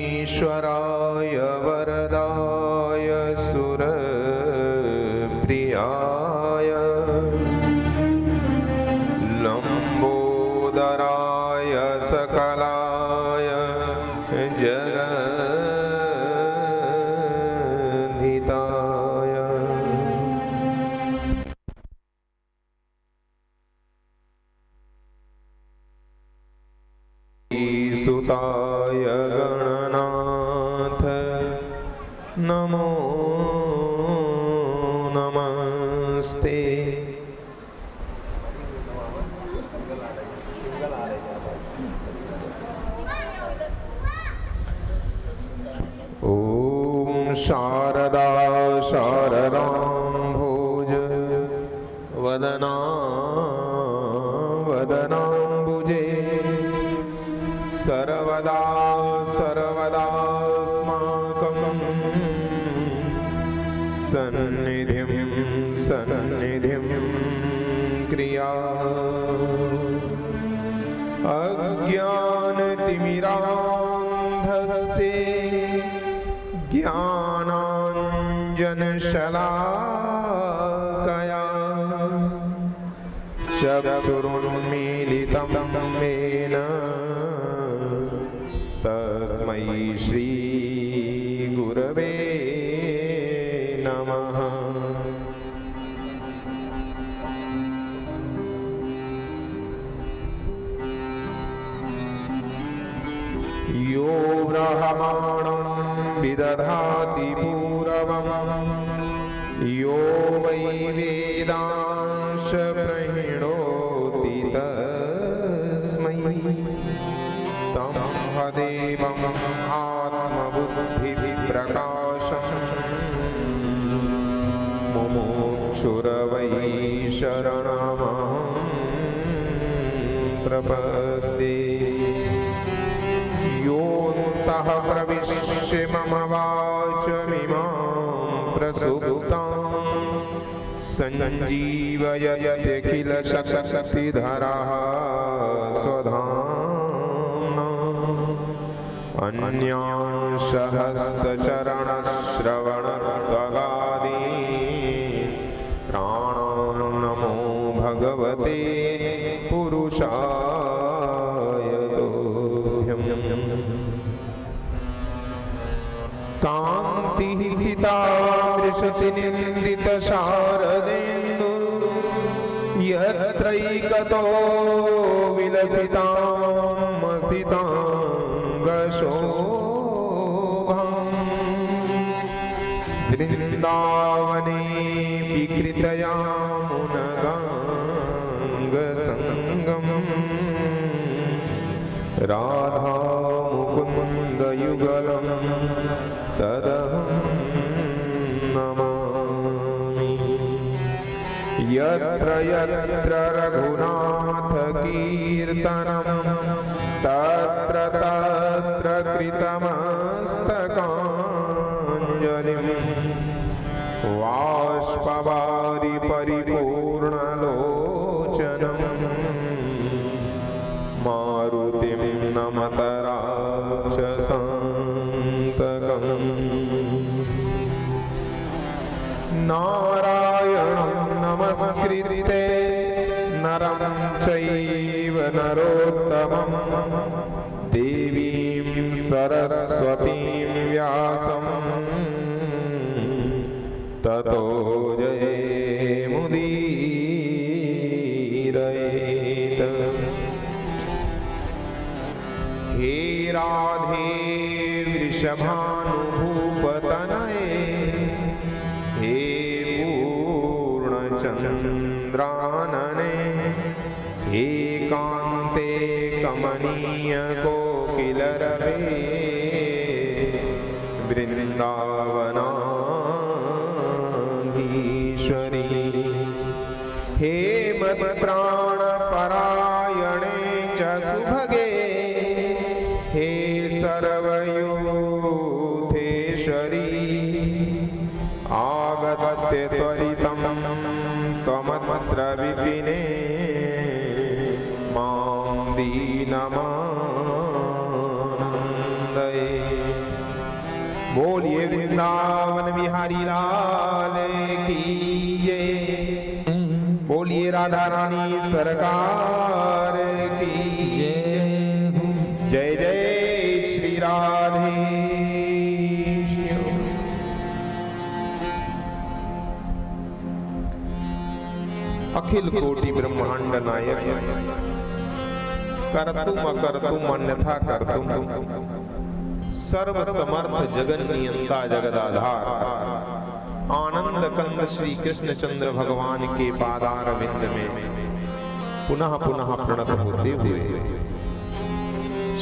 विघ्नेश्वराय वरदाय सुरप्रियाय लंबोदराय सकलाय जगद्धिताय सुताय गणनाथ नमो नमस्ते। ओम शारदा शारदाम्भोज वदना वदनाम्बुजे सर्वदा सर्वदास्माकं सन्निधिं सन्निधिं क्रिया अज्ञानतिमिरान्धस्य ज्ञानाञ्जनशलाकया चक्षुरुन्मीलितं येन तस्मै श्री गुरवे नमः। यो ब्रह्माणं विदधाति पूर्वं यो वै वेदांश प्रणोति तस्मै तमहदेवम् आत्मबुद्धिप्रकाशं मुमुक्षुर्वै शरणमहं प्रपद्ये। योऽन्तः प्रविश्य मम वाचमिमां प्रसुप्तां सञ्जीवयत्यखिलशक्तिधरः स्वधाम्ना अन्यांशः हस्तचरणश्रवणत्वगादीन् प्राणान् नमो भगवते पुरुषाय तुभ्यम्। कान्तिः सिता वृषतिनिन्दितशारदेन्दु यत्रैकतो विलसितामसिताङ्गशोभाम् वृन्दावने विकृतयामुनगाङ्गसङ्गमम् राधा मुकुन्दयुगलं तदहं नमामि। यत्र यत्र रघुनाथकीर्तनं तत्र तत्र कृतमस्तकाञ्जलिं बाष्पवारि परिपूर्णलोचनम् मारुतिं नमत राक्षसान्तकम्। नारायणं नमस्कृत्य नरं चैव नरोत्तमं देवीं सरस्वतीं व्यासं ततो जयमुदीरयेत्। हे राधे वृषभानुभूपतनये हे पूर्णचन्द्रानने हे कान्ते कमनीय कोकिलरवे वृन्दावनाधीश्वरी हे मत्प्राणपरायणे च सुभगे हे सर्वयूथेश्वरी प्रपद्ये त्वरितं त्वमत्र विपिने मां दीनमानन्दये। बोलिए वृंदावन बिहारी लाल की जय। बोलिए राधा रानी सरकार की जय। जय जय श्री राधे श्याम। अखिल कोटि ब्रह्मांड नायक करतुम अकर्तुम अन्यथा करतुम सर्व समर्थ जगन नियंता जगदाधार आनंद कंद श्री कृष्ण चंद्र भगवान के पादार विंद में पुनः पुनः प्रणत होते हुए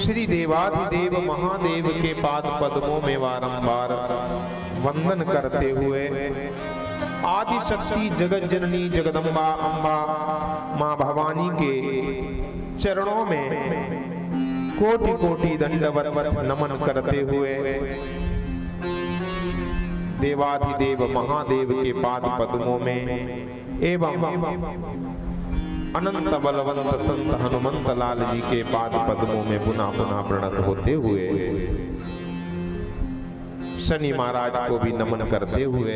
श्री देवाधिदेव महादेव के पाद पद्मों में बारंबार वंदन करते हुए आदि शक्ति जगत जननी जगदम्बा अम्बा मां भवानी के चरणों में कोटि कोटि दंडवत नमन करते हुए देवाधिदेव महादेव के पाद पद्मों में एवं अनंत बलवंत संत हनुमंत लाल जी के पाद पद्मों में पुनः पुनः प्रणत होते हुए शनि महाराज को भी नमन करते हुए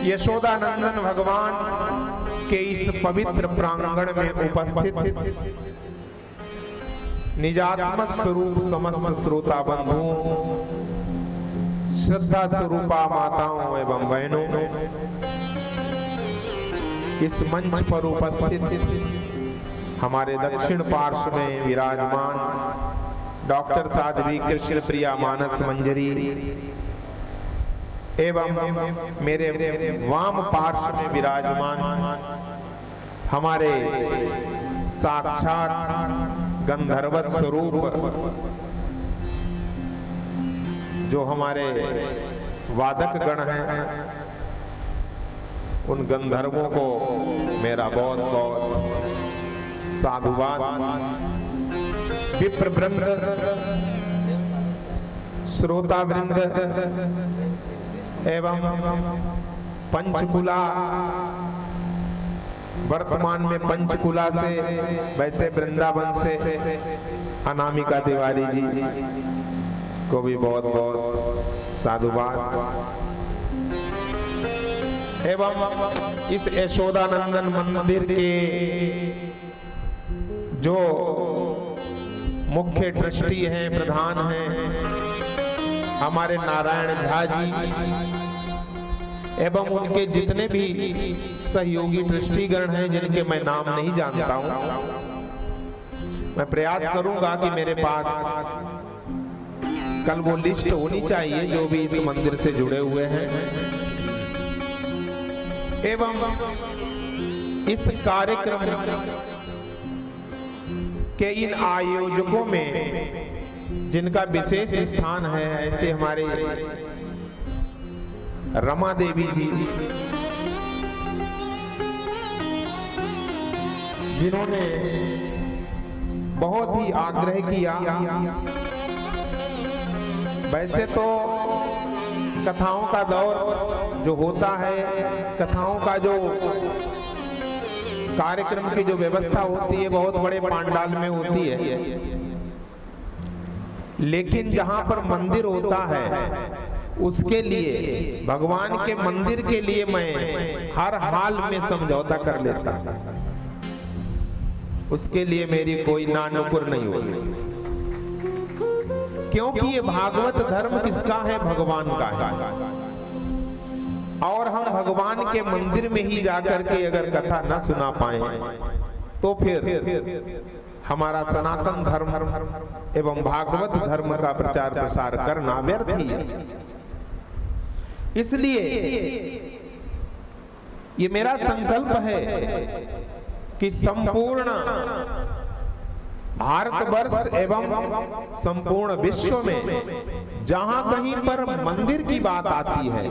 यशोदानंदन भगवान के इस पवित्र प्रांगण में उपस्थित निजात्म स्वरूप समस्त श्रोता बंधुओं, श्रद्धा स्वरूपा माताओं एवं बहनों, इस मंच पर उपस्थित हमारे दक्षिण पार्श्व में विराजमान डॉक्टर साध्वी कृष्ण प्रिया मानस मंजरी एवं मेरे वाम पार्श्व में विराजमान हमारे साक्षात गंधर्व स्वरूप जो हमारे वादक गण हैं, उन गंधर्वों को मेरा बहुत बहुत साधुवाद। विप्र वृंद, श्रोता वृंद एवं पंचकुला, वर्तमान में पंचकुला से वैसे वृंदावन से अनामिका तिवारी जी को भी बहुत बहुत साधुवाद एवं इस यशोदानंदन मंदिर के जो मुख्य ट्रस्टी हैं, प्रधान हैं, हमारे नारायण झा जी एवं उनके जितने भी सहयोगी ट्रस्टीगण हैं जिनके मैं नाम नहीं जानता हूं, मैं प्रयास करूंगा कि मेरे पास कल वो लिस्ट होनी चाहिए जो भी इस मंदिर से जुड़े हुए हैं एवं इस कार्यक्रम के इन आयोजकों में जिनका विशेष स्थान है, ऐसे हमारे रमा देवी जी जिन्होंने बहुत ही आग्रह किया। वैसे तो कथाओं का दौर जो होता है, कथाओं का जो कार्यक्रम की जो व्यवस्था होती है बहुत बड़े पांडाल में होती है, लेकिन जहां पर मंदिर होता है उसके लिए, भगवान के मंदिर के लिए मैं हर हाल में समझौता कर लेता, उसके लिए मेरी कोई नानुकुर नहीं होती, क्योंकि ये भागवत धर्म किसका है? भगवान का है। और हम भगवान के मंदिर में ही जाकर के अगर कथा न सुना पाए तो फिर हमारा सनातन धर्म एवं भागवत धर्म का प्रचार प्रसार करना व्यर्थ ही है। इसलिए ये मेरा संकल्प है कि संपूर्ण भारतवर्ष एवं संपूर्ण विश्व में जहां कहीं पर मंदिर की बात आती है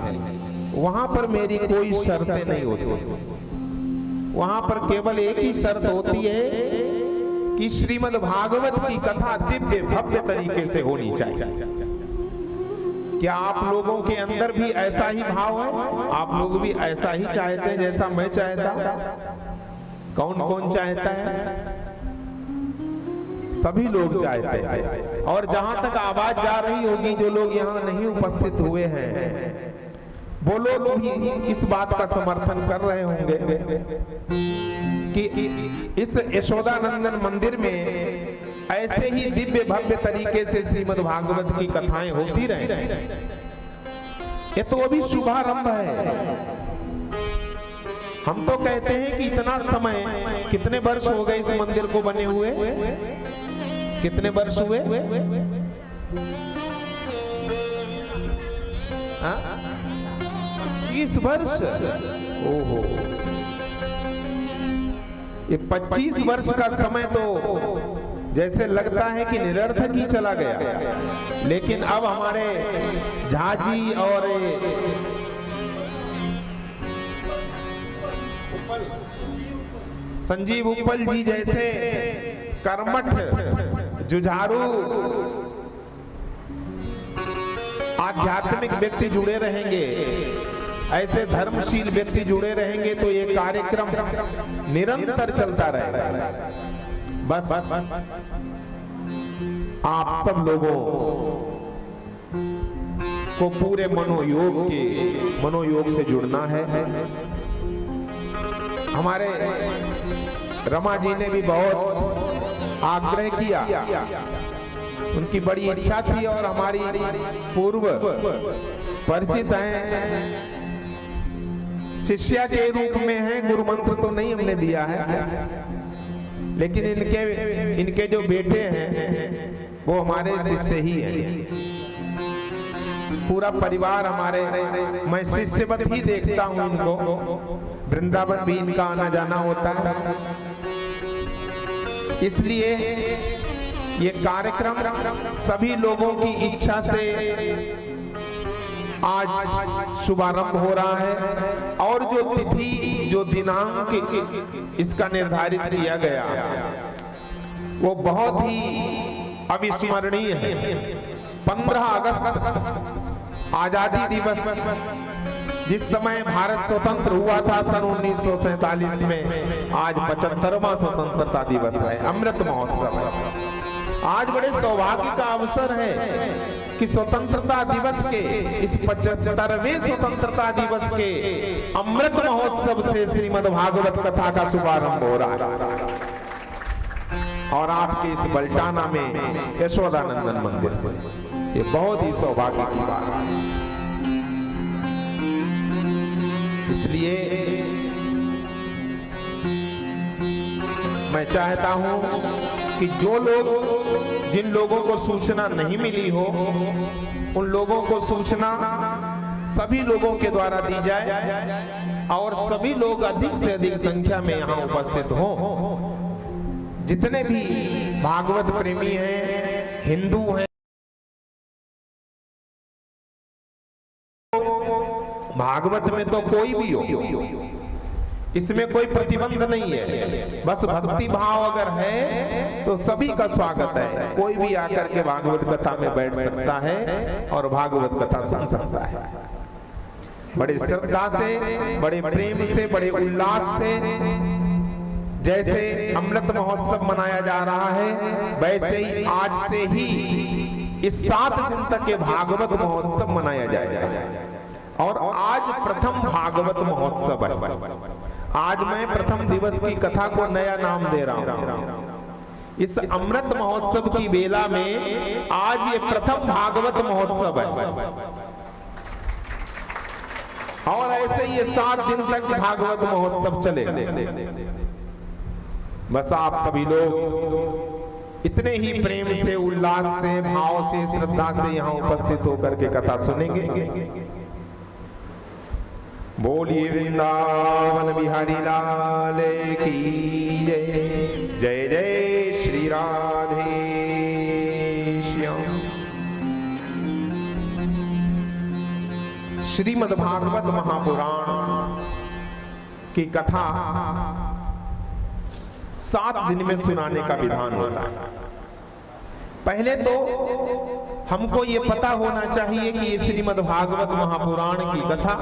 वहां पर मेरी कोई शर्तें नहीं होती, वहां पर केवल एक ही शर्त होती है कि श्रीमद् भागवत की कथा दिव्य भव्य तरीके से होनी चाहिए, क्या आप लोगों के अंदर भी ऐसा ही भाव है? आप लोग भी ऐसा ही चाहते हैं जैसा मैं चाहता? कौन कौन चाहता है? सभी लोग चाहते हैं। और जहां तक आवाज जा रही होगी, जो लोग यहाँ नहीं उपस्थित हुए हैं वो लोग भी इस बात का समर्थन कर रहे होंगे कि इस यशोदानंदन मंदिर में ऐसे ही दिव्य भव्य तरीके से श्रीमद् भागवत की कथाएं होती रहे। ये तो अभी शुभारंभ है। हम तो कहते हैं कि इतना समय, कितने वर्ष हो गए इस मंदिर को बने हुए? कितने वर्ष हुए? 30 वर्ष। ओहो, ये 25 वर्ष का समय तो जैसे लगता है कि निरर्थक ही चला गया। लेकिन अब हमारे झाजी और संजीव उपल जी जैसे कर्मठ जुझारू आध्यात्मिक व्यक्ति जुड़े रहेंगे, ऐसे धर्मशील व्यक्ति जुड़े रहेंगे तो ये कार्यक्रम निरंतर चलता रहेगा। बस आप सब लोगों को पूरे मनोयोग से जुड़ना है। हमारे रमा जी ने भी बहुत आग्रह किया, उनकी बड़ी इच्छा थी और हमारी पूर्व परिचित हैं, शिष्या के रूप में है। गुरु मंत्र तो नहीं हमने दिया है, लेकिन इनके जो बेटे हैं वो हमारे शिष्य ही हैं। पूरा परिवार हमारे, मैं शिष्यवत ही देखता हूं इनको। वृंदावन भी इनका आना जाना होता है। इसलिए ये कार्यक्रम सभी लोगों की इच्छा से आज शुभारंभ हो रहा है। और जो तिथि, जो दिनांक इसका निर्धारित किया गया वो बहुत ही अविस्मरणीय है। 15 अगस्त आजादी दिवस, जिस समय भारत स्वतंत्र हुआ था सन 1947 में, आज 75वां स्वतंत्रता दिवस है, अमृत महोत्सव है। आज बड़े सौभाग्य का अवसर है कि स्वतंत्रता दिवस के, इस 75वें स्वतंत्रता दिवस के अमृत महोत्सव से श्रीमद् भागवत कथा का शुभारंभ हो रहा है। और आपके इस बल्टाना में यशोदानंदन मंदिर से, ये बहुत ही सौभाग्य की बात है। इसलिए मैं चाहता हूं कि जो लोग, जिन लोगों को सूचना नहीं मिली हो, उन लोगों को सूचना सभी लोगों के द्वारा दी जाए और सभी लोग अधिक से अधिक संख्या में यहाँ उपस्थित हों। जितने भी भागवत प्रेमी हैं, हिंदू हैं, भागवत में तो कोई भी हो, इसमें कोई प्रतिबंध नहीं है। बस भक्ति भाव अगर है तो सभी का स्वागत है। कोई भी आकर के भागवत कथा में बैठ सकता है और भागवत कथा सुन सकता है। बड़े श्रद्धा से, बड़े प्रेम से, बड़े उल्लास से, जैसे अमृत महोत्सव मनाया जा रहा है, वैसे ही आज से ही इस 7 दिन तक के भागवत महोत्सव मनाया जाएगा। और आज प्रथम भागवत महोत्सव है। आज मैं प्रथम दिवस की कथा को नया नाम दे रहा हूं। इस अमृत महोत्सव की बेला में आज ये प्रथम भागवत महोत्सव है। और ऐसे ये 7 दिन तक भागवत महोत्सव चले। बस आप सभी लोग इतने ही प्रेम से, उल्लास से, भाव से, श्रद्धा से यहाँ उपस्थित होकर के कथा सुनेंगे। बोलिए वृंदावन बिहारी लाल की जय। जय जय श्री राधे श्याम। श्रीमद् भागवत महापुराण की कथा 7 दिन में सुनाने का विधान होता है। पहले तो हमको ये पता होना चाहिए कि ये श्रीमद् भागवत महापुराण की कथा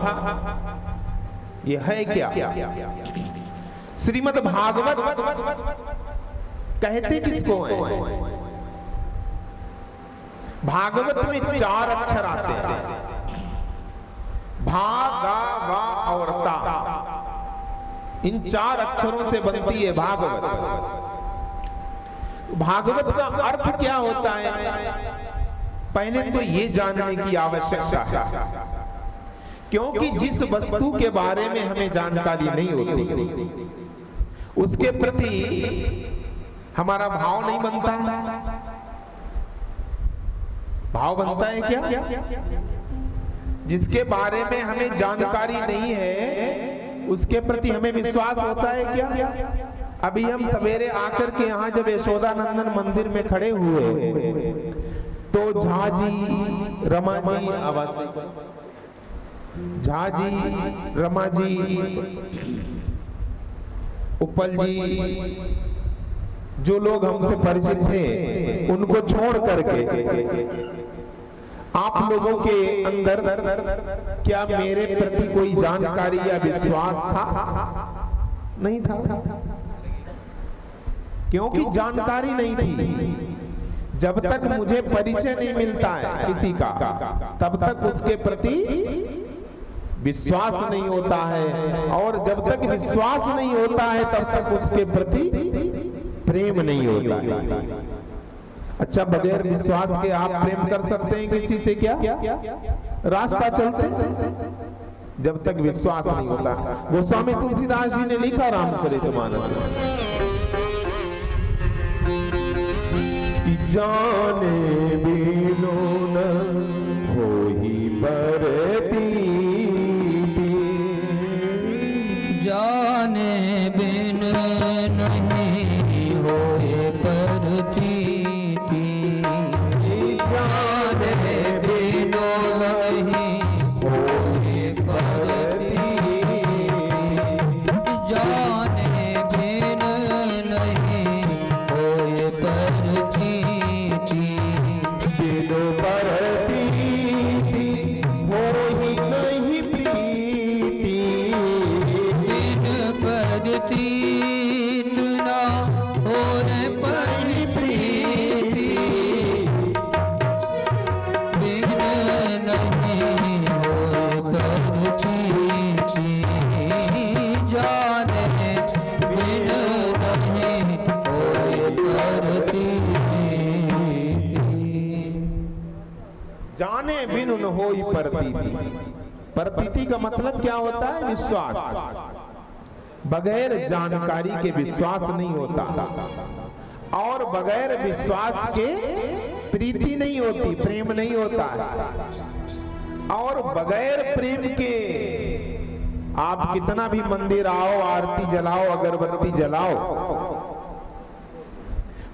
ये है क्या। श्रीमद् भागवत कहते किसको है? भागवत में 4 अक्षर आते हैं, भा, गा, वा और ता। इन 4 अक्षरों से बनती है भागवत। भागवत का अर्थ क्या होता है, पहले तो ये जानने की आवश्यकता है, क्योंकि जिस वस्तु के बारे में हमें जानकारी नहीं होती उसके प्रति हमारा भाव नहीं बनता है। भाव बनता है क्या? जिसके बारे में हमें जानकारी नहीं है उसके प्रति हमें विश्वास होता है क्या? अभी हम सवेरे आकर के यहाँ जब यशोदानंदन मंदिर में खड़े हुए तो झा जी, रमा जी, झा जी, रमा जी, उपल जी, जो लोग हमसे परिचित थे उनको छोड़ करके आप लोगों के अंदर क्या मेरे प्रति कोई जानकारी या विश्वास था? नहीं था, क्योंकि जानकारी नहीं थी। जब तक मुझे परिचय नहीं मिलता है किसी का तब तक उसके प्रति विश्वास नहीं होता है, और जब तक विश्वास नहीं होता है तब तक उसके प्रति प्रेम नहीं होता है। अच्छा, बगैर विश्वास के आप प्रेम कर सकते हैं किसी से? क्या रास्ता चलते जब तक विश्वास नहीं होता। गोस्वामी तुलसीदास जी ने लिखा रामचरितमानस, जाने बिनु न होई परतीति, जाने बिन नहीं होए परतीति, जाने बिनु नहीं होए परतीति, जाने बिन नहीं होए परतीति, बिनु परतीति होई नहीं प्रीति, बिन परतीत न होए परिप्रीति, बिन नहीं होए परतीति, जाने बिन नहीं होए परतीति। जाने बिनु न होई परतीति। परतीति का मतलब क्या होता है? विश्वास। बगैर जानकारी के विश्वास नहीं होता, और बगैर विश्वास के प्रीति नहीं होती, प्रेम नहीं होता है। और बगैर प्रेम के आप कितना भी मंदिर आओ, आरती जलाओ, अगरबत्ती जलाओ,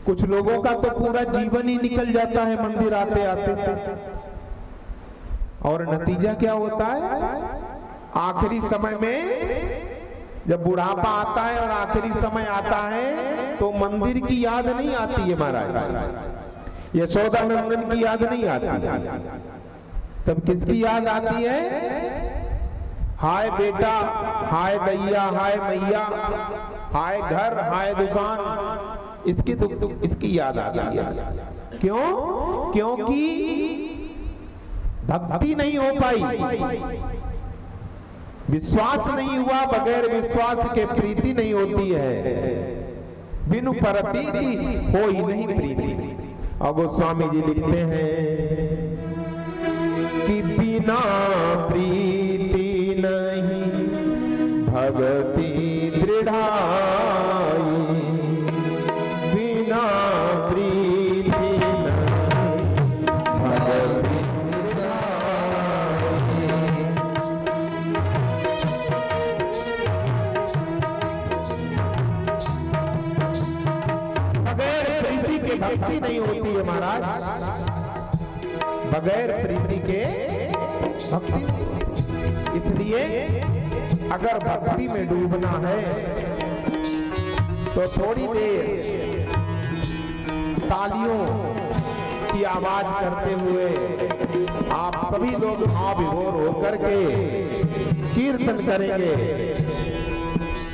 कुछ लोगों का तो पूरा जीवन ही निकल जाता है मंदिर आते आते से, और नतीजा क्या होता है? आखिरी समय में जब बुढ़ापा आता है और आखिरी समय आता है तो मंदिर की याद नहीं आती है महाराज, यशोदानंदन की याद नहीं आती। तब किसकी याद आती है? हाय बेटा, हाय दैया, हाय मैया, हाय घर, हाय दुकान, इसकी याद आती है। क्यों? क्योंकि भक्ति नहीं हो पाई, विश्वास नहीं हुआ। बगैर विश्वास के प्रीति नहीं होती है, बिनु परतीति होई नहीं प्रीति। और गोस्वामी जी लिखते हैं कि बिना प्रीति नहीं भक्ति दृढ़ाई, बिना प्रीति नहीं भक्ति भक्ति नहीं होती है महाराज, बगैर प्रीति के भक्ति। इसलिए अगर भक्ति में डूबना है तो थोड़ी देर तालियों की आवाज करते हुए आप सभी लोग भाव विभोर होकर के कीर्तन करेंगे।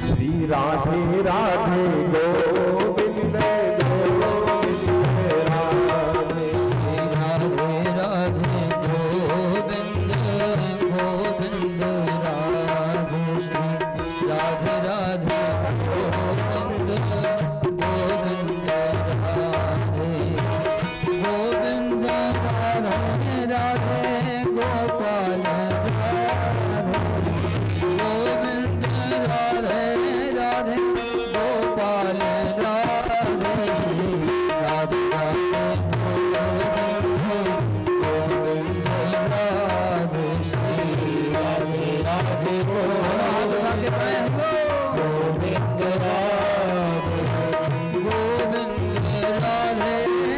श्री राधे राधे गोविंद गोविंद राधे, श्री राधे राधे गोविंद गोविंद राधे, श्री राधे राधे गोविंद गोविंद राधे, गोविंद राधे राधे गोपाल गोविंद राधे राधे गोपाल राधे, श्री राधे राधे गोविंद राधे, श्री राधे राधे गोविंद राधे, गोविंद राधे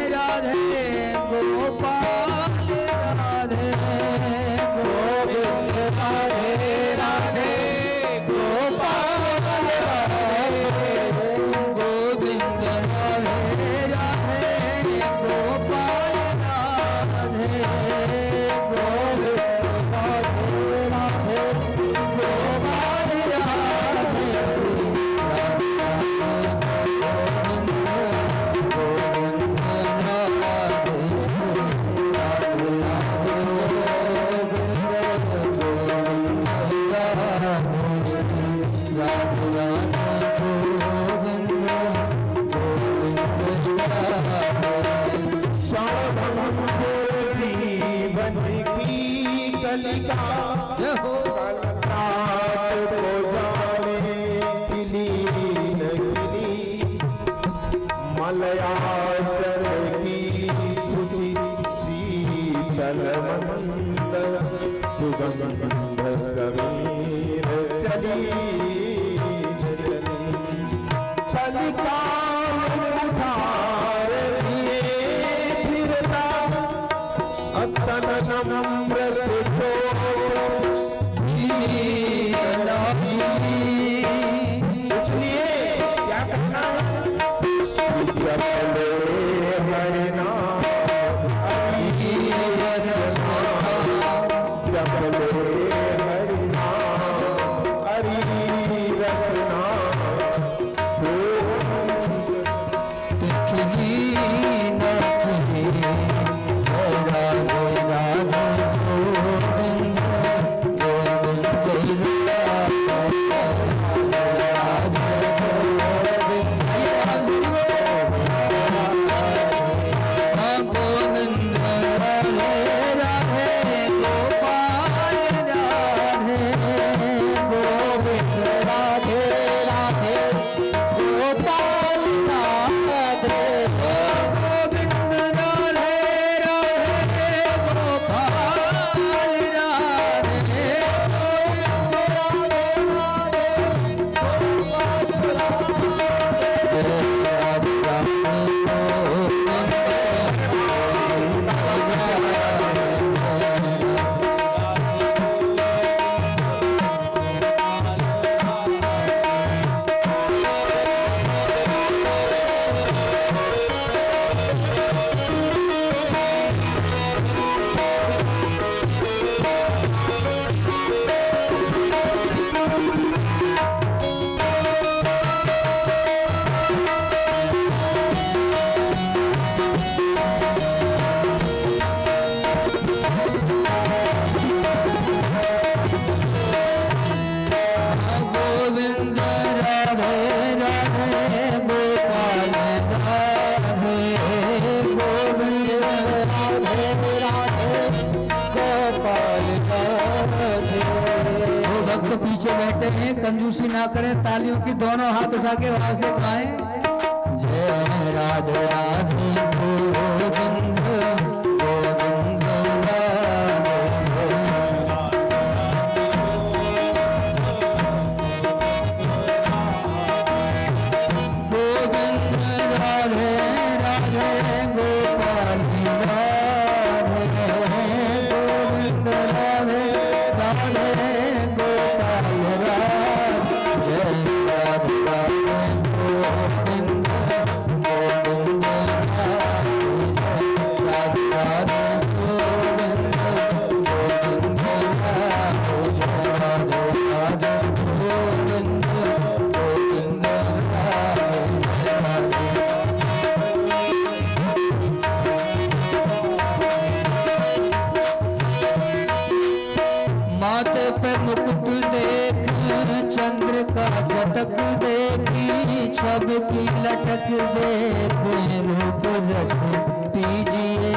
राधे गोपाल राधे, गोविंद राधे राधे गोपाल राधे, गोविंद राधे राधे गोपाल राधे, गोविंद राधे राधे गोपाल राधे, जीवन की कलिका जय हो कलरात को जाने किलीन किली, मलयाचल की शुचि शीतल मंद सुगंध समीर चली चली, कलिका उधार लिए फिरता अतन नम्र से इसलिए क्या करना है, जपले हरि नाम हरि रस नाम, जपले हरि नाम हरि रस नाम, पीछे बैठे हैं, कंजूसी ना करें, तालियों की दोनों हाथ उठा के वहां से गाएं, जय राधे राधे गोविंद गोविंद गोविंद राधे राधे गोपाल राधे, गोविंद राधे राधे गोपाल राधे, जय राधे राधे गोविंद गोविंद माथे पे मुकुट देख चंद्र का झटक देखी छब की लटक देख रूप रस पीजिए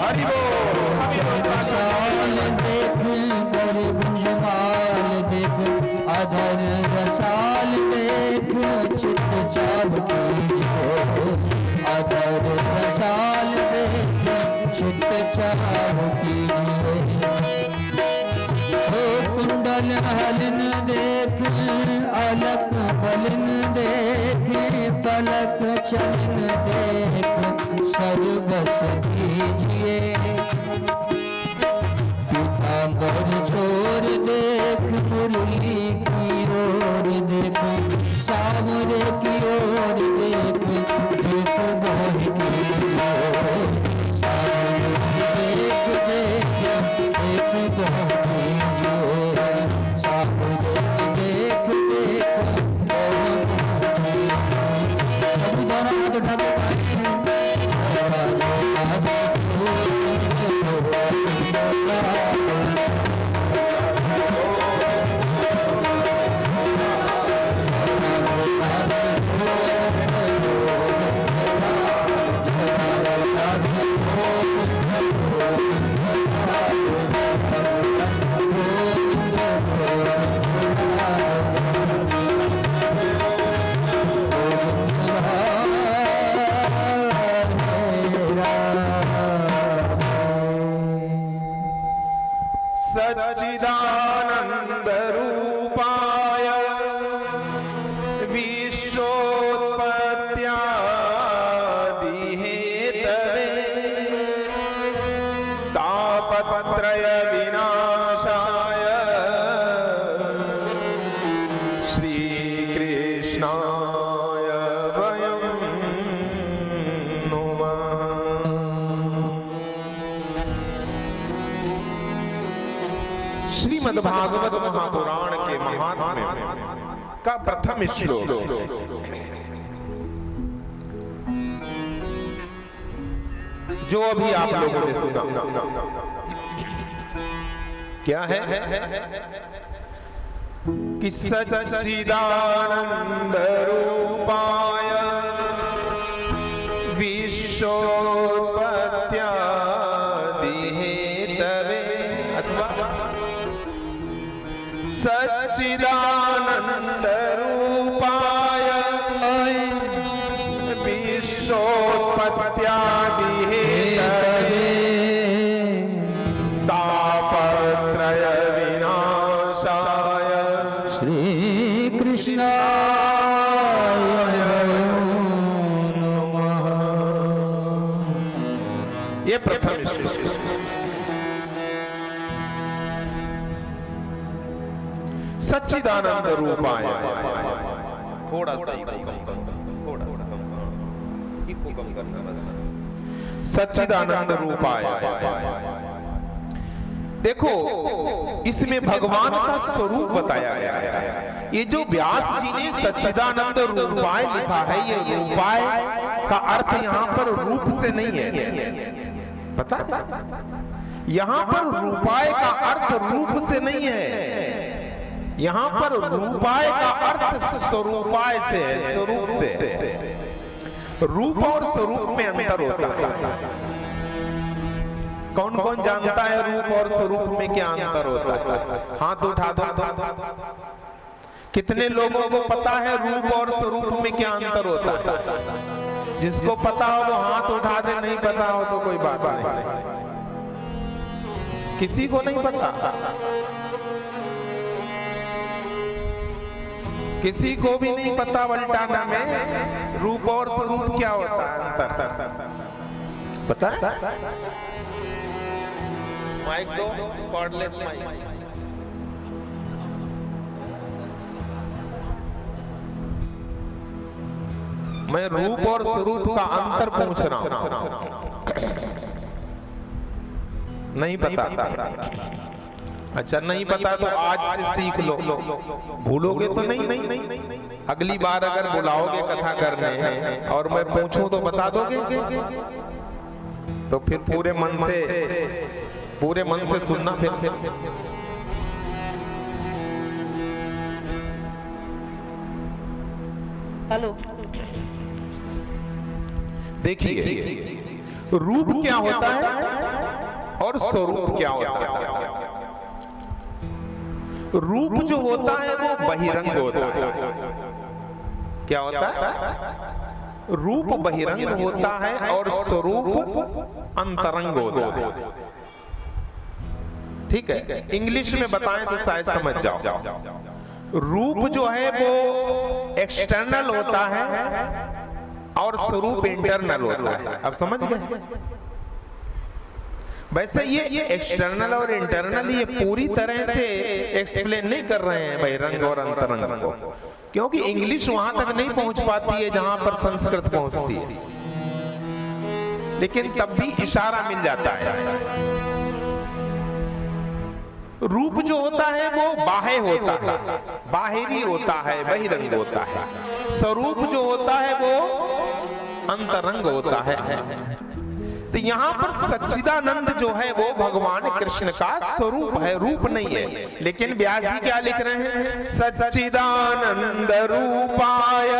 हरि बोल। साल देख गर गुंजमाल देख अधर रसाल देख चित्त चाव कीजिए अधर रसाल देख चित्त चाव कीजिए कुंडल हलन देख अलक बलन देख पलक चलन देख सर्वस कीजिए पीताम्बर छोर देख मुरली की ओर देख सामरे की ओर देख देख मोह कीजिए सामरे देख देख देख मोह कीजिए सामरे देख देख मोह कीजिए सब दोनों हाथ उठा के सच्चिदानंद रूपाय विश्वोत्पत्त्यादि हेतवे तापत्रय विनाशाय श्री कृष्णाय वयं नुमः। श्रीमद्भागवत महापुराण के महात्म्य का प्रथम श्लोक जो अभी आप लोगों ने सुना क्या है कि सच्चिदानंद रूपाय विश्वोत्पत्त्यादि हेतवे अथवा सच्चिदानंद रूपाय विश्वोत्पत्त्यादि हेतवे तापत्रय विनाशाय श्री कृष्णाय नमः। ये प्रथम श्लोक सच्चिदानंद रूपाय थोड़ा सा कम करना बस। सच्चिदानंद रूपाय देखो इसमें भगवान का स्वरूप बताया गया है। ये जो व्यास जी ने सच्चिदानंद रूपाय लिखा है ये रूपाय का अर्थ यहाँ पर रूप से नहीं है पता यहाँ पर रूपाय का अर्थ रूप से नहीं है यहाँ पर रूपाय का अर्थ स्वरूपाय से है स्वरूप से रूप और स्वरूप में अंतर होता है। कौन कौन जानता है रूप और स्वरूप में क्या अंतर होता है? हाथ उठा दो। कितने लोगों को पता है रूप और स्वरूप में क्या अंतर होता है? जिसको पता हो वो हाथ उठा दे, नहीं पता हो तो कोई बात नहीं। किसी को नहीं पता, किसी को भी नहीं पता वल्टाना में रूप और स्वरूप क्या होता है अंतर पता है? माइक दो, कॉर्डलेस माइक। मैं रूप और स्वरूप का अंतर पूछ रहा हूं। नहीं पता? अच्छा नहीं पता तो आज से सीख लो। भूलोगे तो नहीं। अगली बार अगर बुलाओगे कथा करने और मैं पूछूं तो बता दोगे? तो फिर पूरे मन से पूरे मन से सुनना फिर। हेलो, देखिए रूप क्या होता है और स्वरूप क्या होता है। रूप जो होता है वो बहिरंग होता है। क्या होता है? रूप बहिरंग होता है और स्वरूप अंतरंग होता है। ठीक है, इंग्लिश में बताएं तो शायद समझ जाओ। रूप जो है वो एक्सटर्नल होता है और स्वरूप इंटरनल होता है। अब समझ गए? वैसे ये एक्सटर्नल और इंटरनल ये पूरी तरह से एक्सप्लेन नहीं कर रहे हैं बहिरंग और अंतरंग को, क्योंकि इंग्लिश वहां तक नहीं पहुंच पाती है जहां पर संस्कृत पहुंचती है, लेकिन तब भी इशारा मिल जाता है। रूप जो होता है वो बाह्य होता है, बाहरी होता है, बहिरंग होता है। स्वरूप जो होता है वो अंतरंग होता है। तो यहाँ पर सच्चिदानंद जो है वो भगवान कृष्ण का स्वरूप है, रूप नहीं है। लेकिन व्यास जी क्या लिख रहे हैं? सच्चिदानंद रूपाय।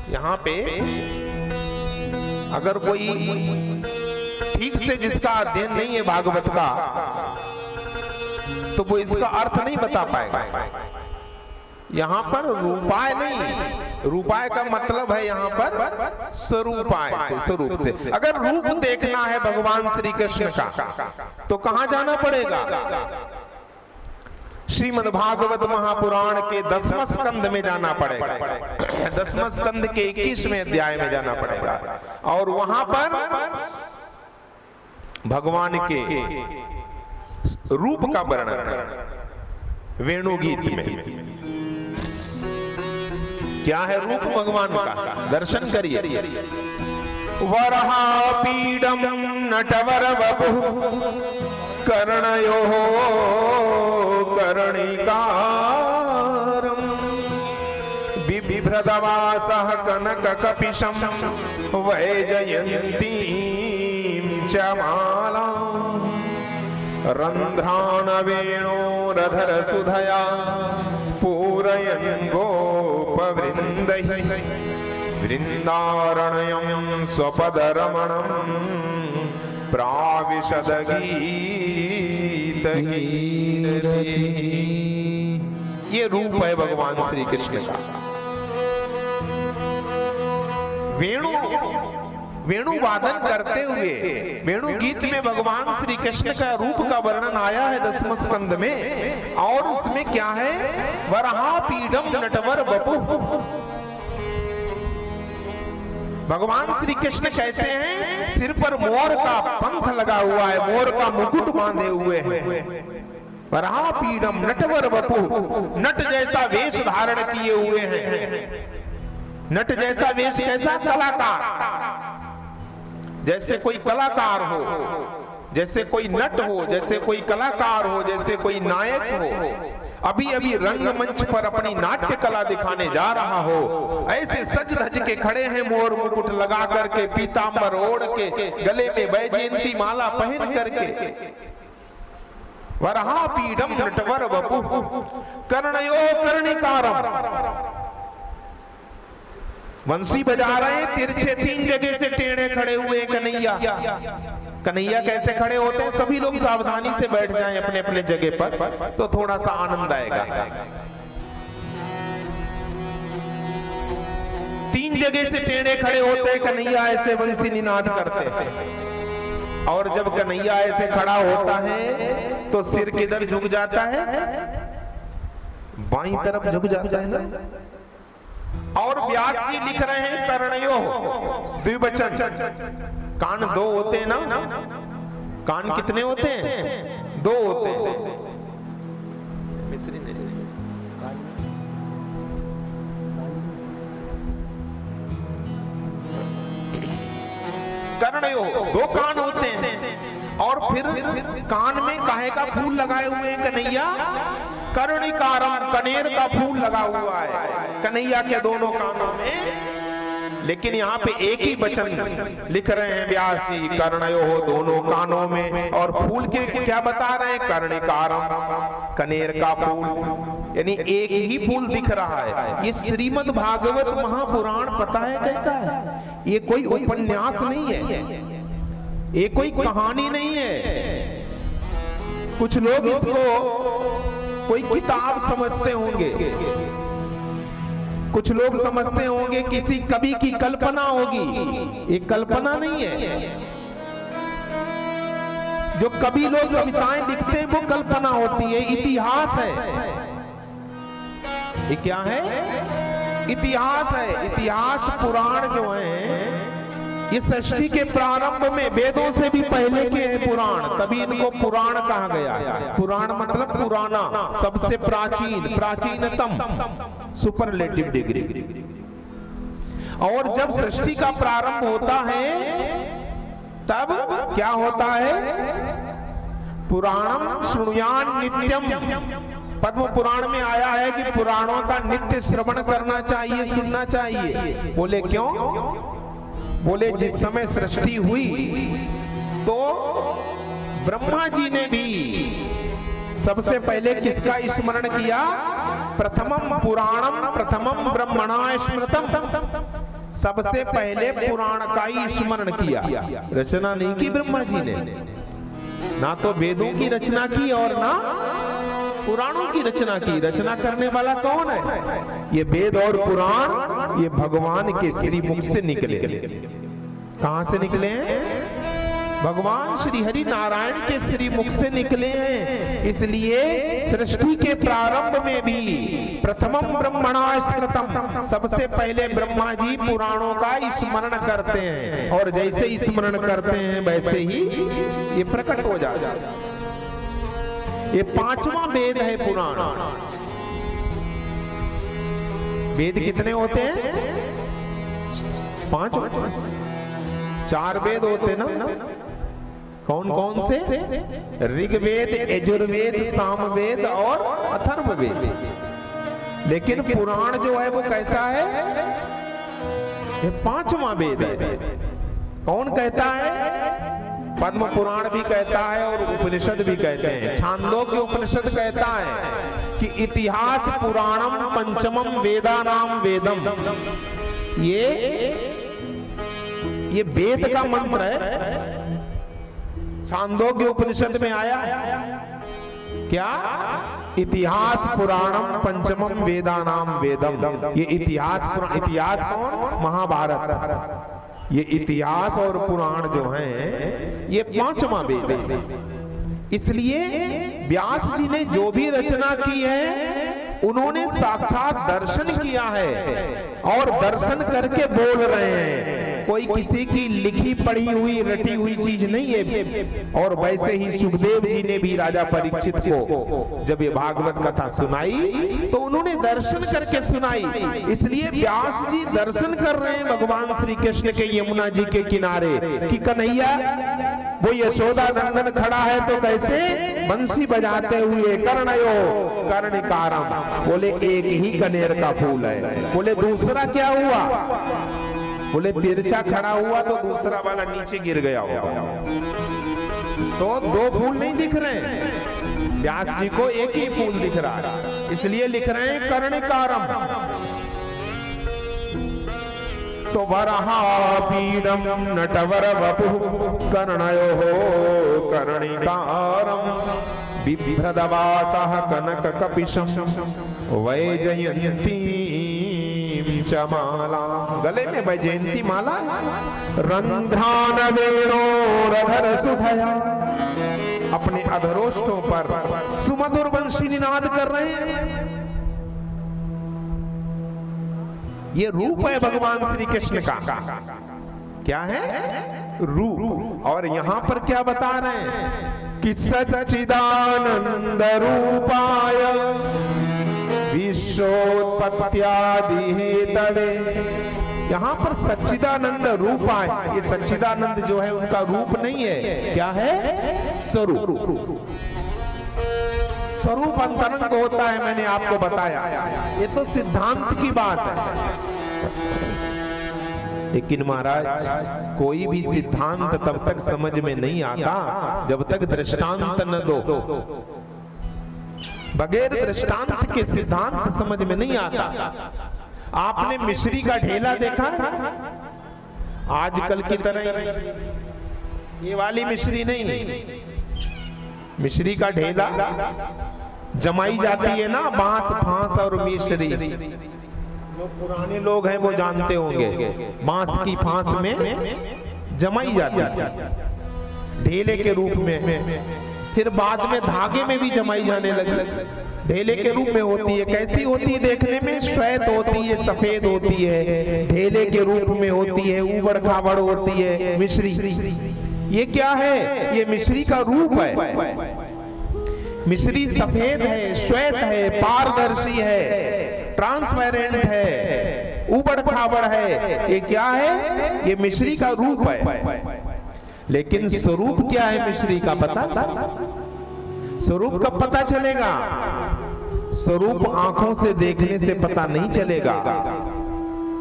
यहाँ पे अगर कोई ठीक से जिसका अध्ययन नहीं है भागवत का, तो वो इसका अर्थ नहीं बता पाएगा। यहां पर रूपाय नहीं, रूपाय का मतलब है यहां पर स्वरूपाय से, स्वरूप से। अगर रूप देखना है भगवान श्री कृष्ण का तो कहां जाना पड़ेगा? श्रीमद् भागवत महापुराण के 10वें स्कंद में जाना पड़ेगा, 10वें स्कंद के 21वें अध्याय में जाना पड़ेगा। और वहां पर भगवान के रूप का वर्णन वेणु गीत में। क्या है रूप भगवान का? दर्शन करिए। वराहपीडम नटवर वपुः कर्णयोः कर्णिकारम् बिभ्रदवासः कनककपिशं वैजयन्तीं च मालाम् रंध्रान वेणोरधर सुधया पूरयन् गोपवृन्दैः वृन्दारण्यं स्वपदरमणं प्राविशद गीतगीते। ये रूप है भगवान श्री कृष्ण का। वेणु वादन करते हुए वेणु गीत में भगवान श्री कृष्ण का रूप का वर्णन आया है 10वें स्कंद में। और उसमें क्या है? वराहपीडम नटवर वपुः। भगवान श्री कृष्ण कैसे हैं? सिर पर मोर का पंख लगा हुआ है, मोर का मुकुट बांधे हुए हैं। वराहपीडम नटवर वपुः, नट जैसा वेश धारण किए हुए हैं। नट जैसा वेश कैसा? कलाकार। जैसे कोई कलाकार हो, जैसे कोई नट हो, जैसे कोई कलाकार हो, जैसे कोई नायक हो, अभी अभी रंगमंच पर अपनी नाट्य कला दिखाने जा रहा हो, ऐसे सज धज के खड़े हैं, मोर मुकुट लगा करके, पीतांबर ओढ़ के, गले में वैजयंती माला पहन करके। वराहपीडम नटवर वपुः कर्णयो कर्णिकारम्। वंशी बजा रहे हैं, तिरछे 3 जगह से टेढ़े खड़े हुए कन्हैया। कन्हैया कैसे खड़े होते हैं? सभी लोग सावधानी से बैठ जाएं अपने अपने जगह पर, तो थोड़ा सा आनंद आएगा। 3 जगह से टेढ़े खड़े होते हैं कन्हैया, ऐसे वंशी निनाद करते हैं। और जब कन्हैया ऐसे खड़ा होता है तो सिर किधर झुक जाता है? बाईं तरफ झुक जाता है ना। और व्यास जी लिख रहे हैं कर्णयो द्विवचन। कान 2 होते हैं ना? कान कितने होते हैं? 2 होते हैं। मिस्री ने कर्णयो 2 कान होते हैं। और फिर कान में काहे का फूल लगाए हुए हैं कन्हैया? कर्णिकारम, कनेर का फूल लगा हुआ है कन्हैया के दोनों कानों में लेकिन यहाँ पे एक ही वचन लिख रहे हैं व्यास जी, कर्णयो दोनों कानों में, और फूल के क्या बता रहे हैं, कर्णिकारम, कनेर का फूल, यानी एक ही फूल दिख रहा है। ये श्रीमद् भागवत महापुराण पता है कैसा है, ये कोई उपन्यास नहीं है, ये कोई कहानी नहीं है। कुछ लोग इसको कोई किताब समझते होंगे, कुछ लोग समझते होंगे किसी कवि की कल्पना होगी, ये कल्पना नहीं है। जो कवि लोग कविताएं लिखते हैं वो कल्पना होती है, इतिहास है। ये क्या है, इतिहास है। इतिहास पुराण जो है ये सृष्टि के प्रारंभ में वेदों से भी पहले के हैं पुराण, तभी इनको पुराण कहा गया। पुराण मतलब पुराना, सबसे प्राचीन, प्राचीनतम, सुपरलेटिव डिग्री। और जब सृष्टि का प्रारंभ होता है तब क्या होता है, पुराणम श्रुणुयान नित्यम, पद्म पुराण में आया है कि पुराणों का नित्य श्रवण करना चाहिए, सुनना चाहिए। बोले क्यों, बोले जिस समय सृष्टि हुई तो ब्रह्मा जी ने भी सबसे पहले किसका स्मरण किया, प्रथमम पुराणम प्रथमम ब्रह्मणा स्मृतम, सबसे पहले पुराण का ही स्मरण किया। रचना नहीं की ब्रह्मा जी ने, ना तो वेदों की रचना की और ना पुराणों की रचना की। रचना करने वाला कौन है, ये वेद और पुराण ये भगवान के श्री मुख से निकले। कहां से निकले हैं, भगवान श्री हरि नारायण के श्री मुख से निकले हैं। इसलिए सृष्टि के प्रारंभ में भी प्रथमम ब्रह्मणा स्मृतम, सबसे पहले ब्रह्मा जी पुराणों का स्मरण करते हैं, और जैसे स्मरण करते हैं वैसे ही ये प्रकट हो जाता है। ये पांचवा वेद है पुराण। वेद कितने होते हैं, पांच, चार वेद होते ना, कौन कौन से, ऋग्वेद, यजुर्वेद, सामवेद और अथर्ववेद। लेकिन पुराण जो है वो कैसा है, ये पांचवा वेद है। कौन कहता है, पद्म पुराण भी कहता है और उपनिषद भी कहते हैं। छांदोग्य उपनिषद कहता है कि इतिहास पुराणम पंचमम वेदानाम वेदम, ये वेद का मंत्र है। छांदोग्य उपनिषद में आया क्या, इतिहास पुराणम पंचमम वेदानाम वेदम। ये इतिहास पुराण, इतिहास कौन, महाभारत। ये इतिहास और पुराण जो हैं ये पांचवा वेद है। इसलिए व्यास जी ने जो भी रचना की है उन्होंने साक्षात दर्शन किया है और दर्शन करके बोल रहे हैं। कोई किसी की लिखी पढ़ी हुई रटी हुई चीज नहीं है। और वैसे ही सुखदेव जी ने भी राजा परीक्षित को जब ये भागवत कथा सुनाई तो उन्होंने दर्शन करके सुनाई। इसलिए व्यास जी दर्शन कर रहे हैं भगवान श्री कृष्ण के यमुना जी के किनारे कि कन्हैया वो यशोदा नंदन खड़ा है तो कैसे बंसी बजाते हुए कर्णयो कर्णिकारम। बोले एक ही कनेर का फूल है। बोले दूसरा क्या हुआ, बोले तिरछा खड़ा हुआ तो दूसरा वाला नीचे गिर गया होगा। तो दो फूल नहीं दिख रहे हैं, व्यास जी को एक ही फूल दिख रहा है, इसलिए लिख रहे हैं कर्णिकारम। तो वरापीडम नटवर वपुः कर्णयोः कर्णिकारम बिभ्रदवासः कनक कपिशम वैजयंती चमाला। गले में वैजयंती माला, रंध्रान वेणोरधर सुधया, अपने अधरोष्ठों पर सुमधुर बंशी निनाद कर रहे हैं। ये रूप है भगवान श्री कृष्ण का। क्या है, रूप। और यहां पर क्या बता रहे हैं कि सच्चिदानंद रूपाय विश्वोत्पत्त्यादि हेतवे। यहां पर सच्चिदानंद रूपाय, ये सच्चिदानंद जो है उनका रूप नहीं है, क्या है, स्वरूप। स्वरूप अंतरंग होता है, मैंने आपको बताया। ये तो सिद्धांत की बात है। लेकिन महाराज कोई भी सिद्धांत तब तक समझ में नहीं आता जब तक दृष्टांत न दो। बगैर दृष्टांत के सिद्धांत समझ में नहीं आता। आपने मिश्री का ढेला देखा? आजकल की तरह ये वाली मिश्री नहीं, मिश्री का ढेला जमाई जाती है ना, बांस फांस और मिश्री। जो पुराने लोग हैं वो जानते होंगे, बांस की फांस में जमाई जाती है ढेले के रूप में, फिर बाद में धागे में भी जमाई जाने लगी। ढेले के रूप में होती है, कैसी होती है देखने में? श्वेत होती है, सफेद होती है, ढेले के रूप में होती है, ऊबड़ खाबड़ होती है मिश्री। ये क्या है? ये मिश्री का रूप है। मिश्री सफेद है, श्वेत है, पारदर्शी है, ट्रांसपेरेंट है, ऊबड़ खाबड़ है। ये क्या है? ये मिश्री का रूप है। लेकिन स्वरूप क्या है मिश्री का पता? स्वरूप कब पता चलेगा? स्वरूप आंखों से देखने से पता नहीं चलेगा।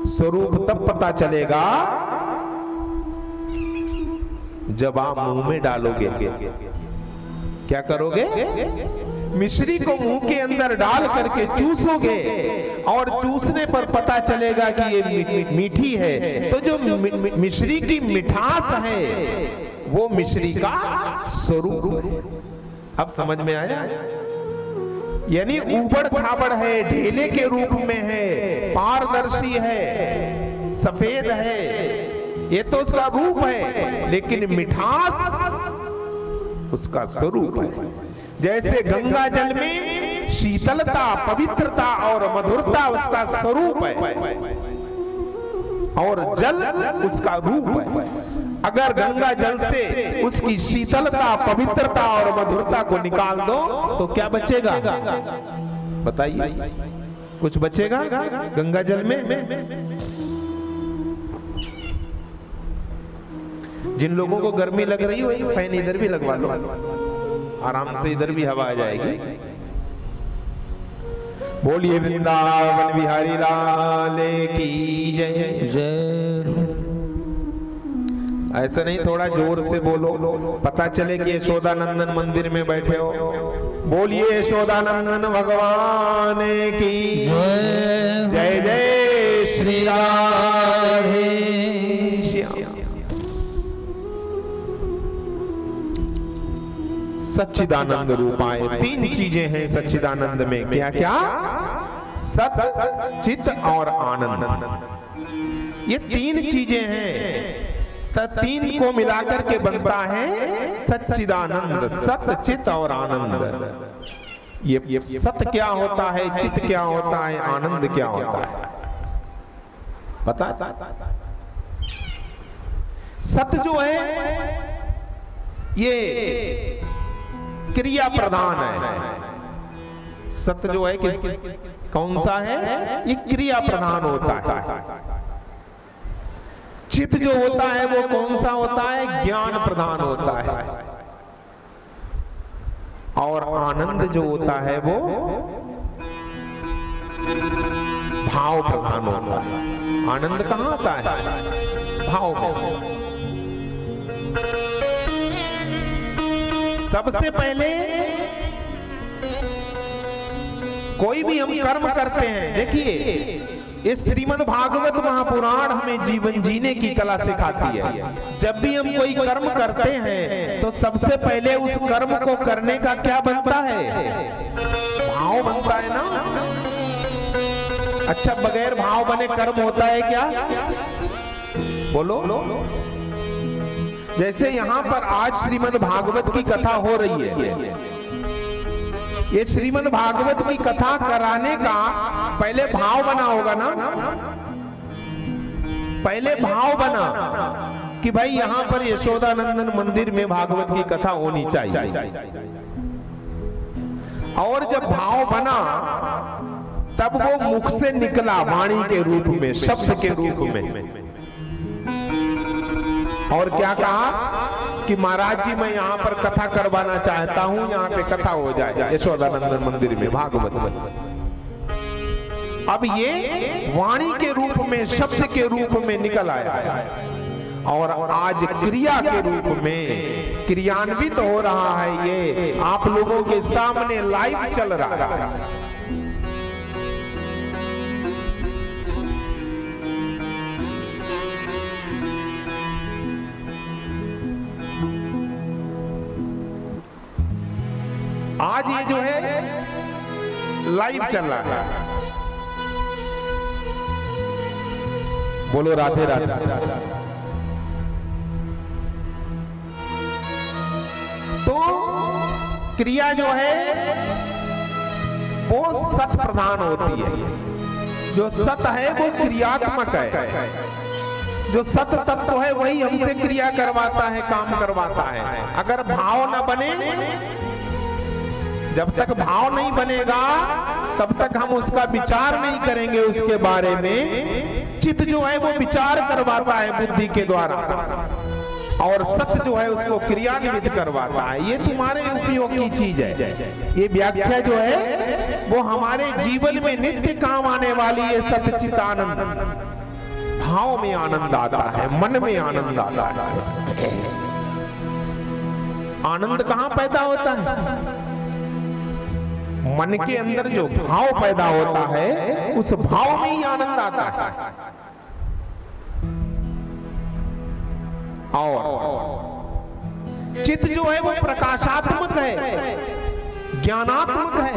स्वरूप तब पता चलेगा जब आप मुंह में डालोगे। क्या करोगे? मिश्री को मुंह के अंदर डाल करके चूसोगे और चूसने पर पता चलेगा कि ये मीठी है। तो जो मिश्री की मिठास है वो मिश्री का स्वरूप। अब समझ में आया? यानी ऊबड़ खाबड़ है, ढेले के रूप में है, पारदर्शी है, सफेद है, ये तो उसका रूप है, लेकिन मिठास उसका स्वरूप है। जैसे गंगा जल में शीतलता, पवित्रता और मधुरता उसका स्वरूप है और जल उसका रूप है। अगर गंगा जल से उसकी शीतलता, पवित्रता और मधुरता को निकाल दो तो क्या बचेगा? बताइए, कुछ बचेगा गंगा जल में? जिन लोगों को गर्मी लग रही हो फैन इधर भी लगवा लो, आराम से इधर भी हवा आ जाएगी। बोलिए वृंदावन बिहारी लाल की जय जय। ऐसा नहीं, थोड़ा जोर से बोलो, पता चले कि यशोदानंदन मंदिर में बैठे हो। बोलिए यशोदानंदन भगवान की जय जय जय श्री राधे श्याम। सच्चिदानंद रूपाय। तीन चीजें हैं सच्चिदानंद में। क्या क्या? सत, चित और आनंद। ये तीन चीजें हैं, तो तीन को मिलाकर के बनता है सच्चिदानंद। सत, चित और आनंद। ये सत क्या होता है, चित क्या होता है, आनंद क्या होता है पता? सत जो है ये क्रिया प्रधान है। सत्य जो है किस कौन सा है? ये क्रिया प्रधान होता है। चित जो होता है वो कौन सा होता है? ज्ञान प्रधान होता है। और आनंद जो होता है वो भाव प्रधान होता है। आनंद कहां आता है? भाव में। सबसे पहले कोई भी हम कर्म करते हैं, देखिए इस श्रीमद् भागवत महापुराण हमें जीवन जीने की कला सिखाती है। जब भी हम कोई कर्म करते हैं तो सबसे पहले उस कर्म को करने का क्या बनता है? भाव बनता है ना। अच्छा, बगैर भाव बने कर्म होता है क्या? बोलो। जैसे यहां पर आज श्रीमद् भागवत की कथा हो रही है, ये श्रीमद् भागवत की कथा कराने का पहले भाव बना होगा ना। पहले भाव बना कि भाई यहां पर यशोदानंदन मंदिर में भागवत की कथा होनी चाहिए। और जब भाव बना तब वो मुख से निकला वाणी के रूप में, शब्द के रूप में। और क्या कहा कि महाराज जी मैं यहाँ पर कथा करवाना चाहता हूँ, यहाँ पे कथा हो जाए यशोदानंदन मंदिर में भागवत में। अब ये वाणी के रूप में, शब्द के रूप में निकल आया और आज क्रिया के रूप में क्रियान्वित हो रहा है। ये आप लोगों के सामने लाइव चल रहा है। आज ये जो है लाइव चल रहा है। बोलो राधे राधे। तो क्रिया जो है वो सत प्रधान होती है। जो सत है वो क्रियात्मक है। जो सत तत्व है वही हमसे क्रिया करवाता है, काम करवाता है। अगर भाव न बने, जब तक भाव नहीं बनेगा तब तक हम उसका विचार नहीं करेंगे उसके बारे में। चित्त जो है वो विचार करवाता है बुद्धि के द्वारा और सत्य जो है उसको क्रियान्वित करवाता है। ये तुम्हारे उपयोग की चीज है। ये व्याख्या जो है वो हमारे जीवन में नित्य काम आने वाली है। सच्चित आनंद, भाव में आनंद आता है, मन में आनंद आता है। आनंद कहां पैदा होता है? मन के अंदर जो भाव पैदा होता है उस भाव में ही आनंद आता है। और चित्त जो है वो प्रकाशात्मक है, ज्ञानात्मक है।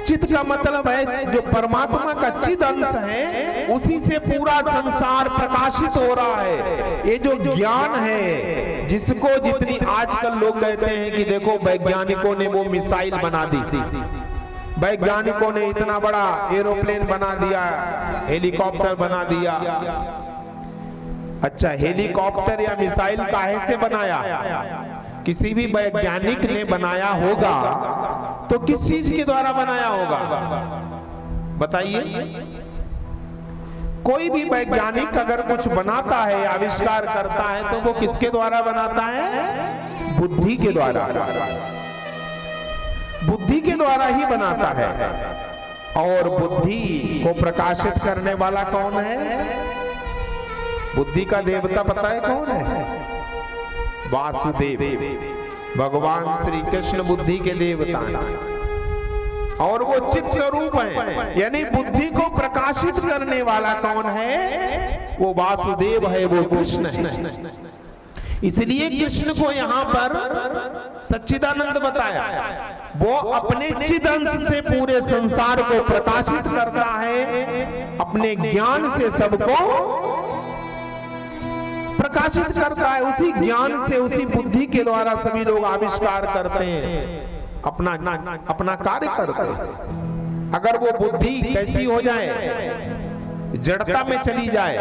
चित्त का मतलब है जो परमात्मा का चिद अंश है, उसी से पूरा संसार प्रकाशित हो रहा है। ये जो ज्ञान है, जिसको जितनी आजकल लोग कहते हैं कि देखो वैज्ञानिकों ने वो मिसाइल बना दी, वैज्ञानिकों ने इतना बड़ा एरोप्लेन बना दिया, हेलीकॉप्टर बना दिया। अच्छा, हेलीकॉप्टर या मिसाइल काहे से बनाया? किसी भी वैज्ञानिक ने बनाया होगा तो किस चीज के द्वारा बनाया होगा बताइए? कोई भी वैज्ञानिक अगर कुछ बनाता है, आविष्कार करता है तो वो किसके द्वारा बनाता है? बुद्धि के द्वारा। बुद्धि के द्वारा ही बनाता है। और बुद्धि को प्रकाशित करने वाला कौन है? बुद्धि का देवता पता है कौन है? वासुदेव। भगवान श्री कृष्ण बुद्धि के देवता हैं और वो चित्त स्वरूप है। यानी बुद्धि को प्रकाशित करने वाला कौन है? वो वासुदेव है, वो कृष्ण है। इसलिए कृष्ण को यहाँ पर सच्चिदानंद बताया। वो अपने चिद अंश से पूरे संसार को प्रकाशित करता है, अपने ज्ञान से सबको प्रकाशित करता है। उसी ज्ञान से, उसी बुद्धि के द्वारा सभी लोग आविष्कार करते हैं, अपना कार्य करते हैं। अगर वो बुद्धि कैसी हो जाए, जड़ता में चली जाए,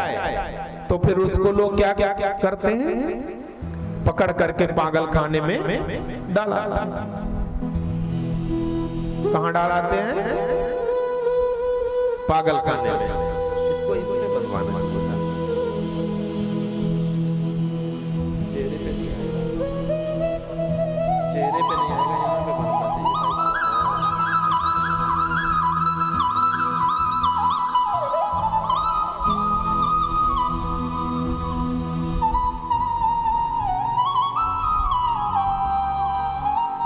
तो फिर उसको लोग क्या क्या करते हैं? पकड़ करके पागल खाने में डाला। कहां डालाते हैं? पागल खाने में। इसको इसमें बनवाना होता है। चेहरे पे नहीं आएगा, चेहरे पे नहीं आएगा, यहाँ पे बनना चाहिए।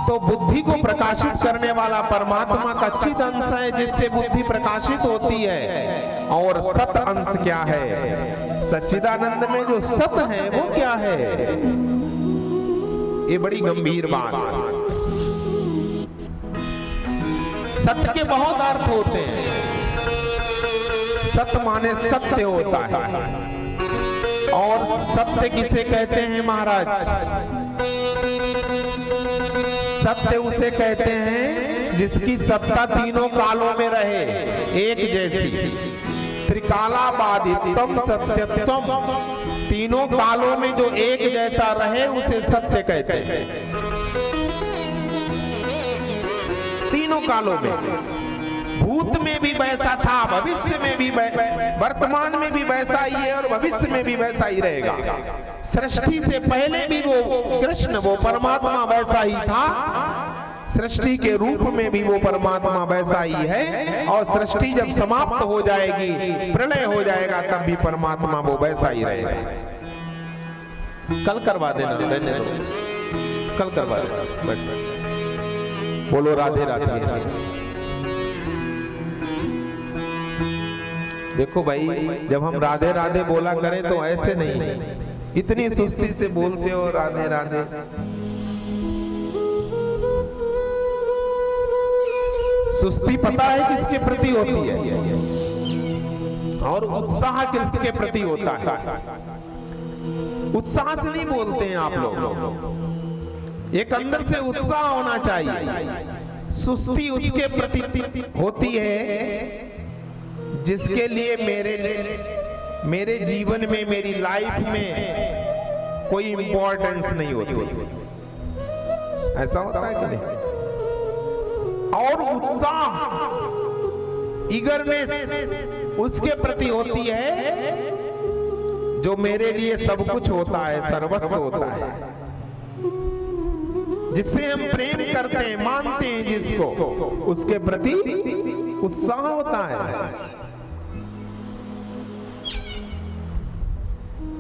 तो बुद्धि को प्रकाशित करने वाला परमात्मा का चिद अंश है, जिससे बुद्धि प्रकाशित होती है। और सत अंश क्या है? सच्चिदानंद में जो सत है वो क्या है? ये बड़ी गंभीर बात है। सत्य के बहुत अर्थ होते हैं। सत्य माने सत्य होता है। और सत्य किसे कहते हैं महाराज? सत्य उसे कहते हैं जिसकी सत्ता तीनों कालों में रहे, एक जैसी। त्रिकालाबाधितम सत्यत्वम, तीनों कालों में जो एक जैसा रहे उसे सत्य कहते हैं। तीनों कालों में, भूत में भी वैसा था, भविष्य में भी, वर्तमान में भी वैसा ही है और भविष्य में भी वैसा ही रहेगा। सृष्टि से पहले भी वो कृष्ण, वो परमात्मा वैसा ही था, सृष्टि के रूप में भी वो परमात्मा वैसा ही है, और सृष्टि जब समाप्त हो जाएगी, प्रलय हो जाएगा, तब भी परमात्मा वो वैसा ही रहेगा। कल करवा देना, रहने दो, कल करवा देना। बोलो राधे राधे। देखो भाई, जब हम राधे राधे बोला करें तो ऐसे नहीं, इतनी सुस्ती से बोलते हो राधे राधे। सुस्ती पता है किसके प्रति होती है, और उत्साह किसके प्रति होता है। उत्साह से नहीं बोलते हैं आप लोग, एक अंदर से उत्साह होना चाहिए। सुस्ती उसके प्रति होती है जिसके लिए मेरे जीवन में, मेरी लाइफ में कोई इंपॉर्टेंस नहीं होती। ऐसा होता है कि नहीं? और उत्साह, ईगरनेस उसके प्रति होती है जो मेरे लिए सब कुछ होता है, सर्वस्व होता है, जिससे हम प्रेम करते हैं, मानते हैं जिसको, उसके प्रति उत्साह होता है।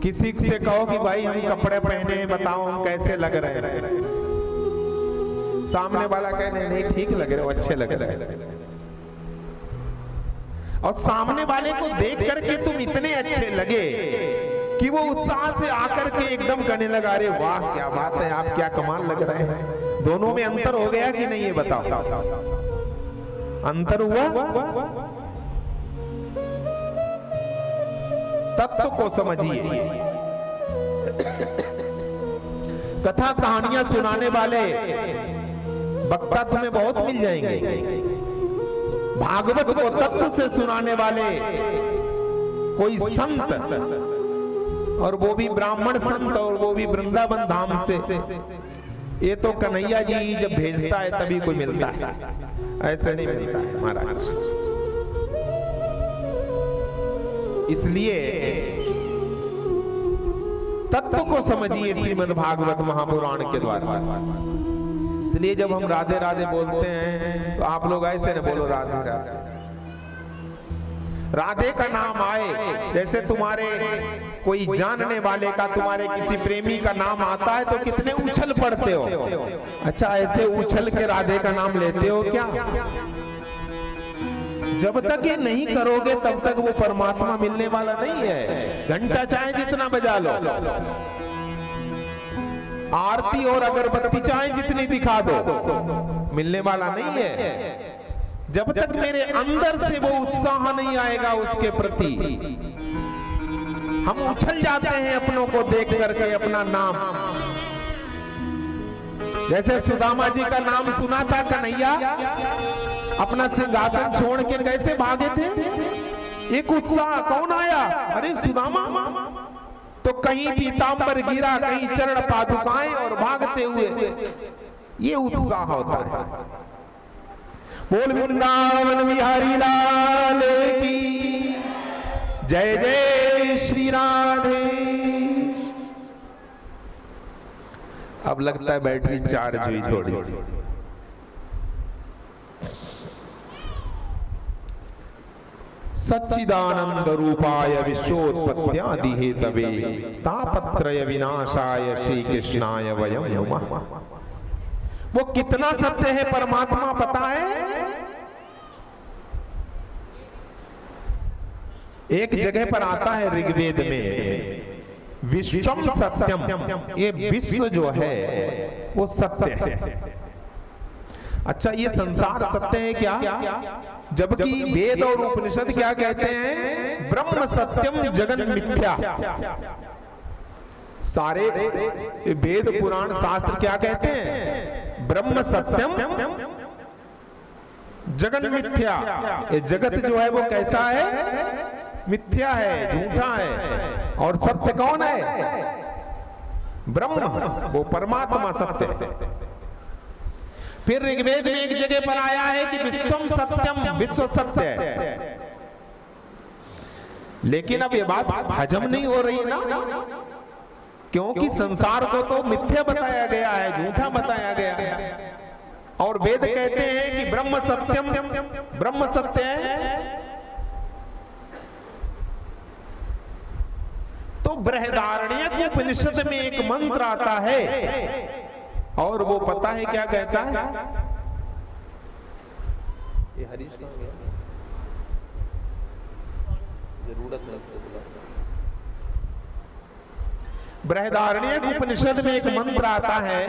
किसी से कहो कि भाई हम कपड़े पहने हैं, बताओ हम कैसे लग रहे हैं, सामने वाला कहने नहीं ठीक लग रहे हो, अच्छे लग रहे हैं, और सामने वाले को देख करके तुम इतने अच्छे लगे कि वो उत्साह से आकर के एकदम कहने लगा, अरे वाह क्या बात है, आप क्या कमाल लग रहे हैं। दोनों में अंतर हो गया कि नहीं, ये बताओ, अंतर हुआ? तत्व को समझिए। कथा कहानियां सुनाने वाले वक्ता तुम्हें बहुत मिल जाएंगे, भागवत को तत्व से सुनाने वाले कोई संत, और वो भी ब्राह्मण संत, और वो भी वृंदावन धाम से, ये तो कन्हैया जी जब भेजता है तभी कोई मिलता है, ऐसे नहीं मिलता है महाराज। इसलिए तत्व को समझिए श्रीमद् भागवत महापुराण के द्वारा। इसलिए जब हम राधे राधे बोलते हैं तो आप लोग ऐसे न बोलो राधे राधे। राधे का नाम आए, जैसे तुम्हारे कोई जानने वाले का, तुम्हारे किसी प्रेमी का नाम आता है तो कितने उछल पड़ते हो। अच्छा, ऐसे उछल के राधे का नाम लेते हो क्या? जब तक ये नहीं करोगे तब तक वो परमात्मा मिलने वाला नहीं है। घंटा चाहे जितना बजा लो, आरती और अगरबत्ती चाहे जितनी दिखा दो, मिलने वाला नहीं है। जब तक मेरे अंदर से वो उत्साह नहीं आएगा उसके प्रति, हम उछल जाते हैं अपनों को देख करके, अपना नाम। जैसे सुदामा जी का नाम सुना था कन्हैया, अपना सिंहासन छोड़ के कैसे भागे थे, एक उत्साह, कौन आया, अरे सुदामा। तो कहीं पीतांबर गिरा, कहीं चरण पादुकाएं, और भागते हुए, ये उत्साह होता है। बोल वृंदावन बिहारी लाल की जय, जय श्री राधे। अब लगता है बैटरी चार्ज हुई थोड़ी सी। सच्चिदानंद रूपाय विश्वोत्पत्त्यादि हेतवे तापत्रय विनाशाय श्री कृष्णाय वयं नमः। वो कितना सत्य है परमात्मा पता है? एक जगह पर आता है ऋग्वेद में, विश्वम सत्यम, ये विश्व जो है वो सत्य है। अच्छा, ये संसार सत्य है क्या? जबकि वेद और उपनिषद क्या कहते हैं? ब्रह्म सत्यम जगन मिथ्या। सारे वेद पुराण शास्त्र क्या कहते हैं? ब्रह्म सत्यम जगन मिथ्या। ये जगत जो है वो कैसा है? मिथ्या है, झूठा है। और सत्य कौन है? ब्रह्म, वो परमात्मा सत्य है। फिर ऋग्वेद में एक जगह पर आया है कि विश्वम सत्यम, विश्व सत्य है। लेकिन अब ये बात हजम नहीं हो रही ना, क्योंकि संसार को तो मिथ्या बताया गया है, झूठा बताया गया है, और वेद कहते हैं कि ब्रह्म सत्यम, ब्रह्म सत्य है। तो बृहदारण्यक उपनिषद में एक मंत्र आता है और वो पता है क्या कहता है? ये हरीश जरूरत नहीं। बृहदारण्यक उपनिषद में एक मंत्र आता है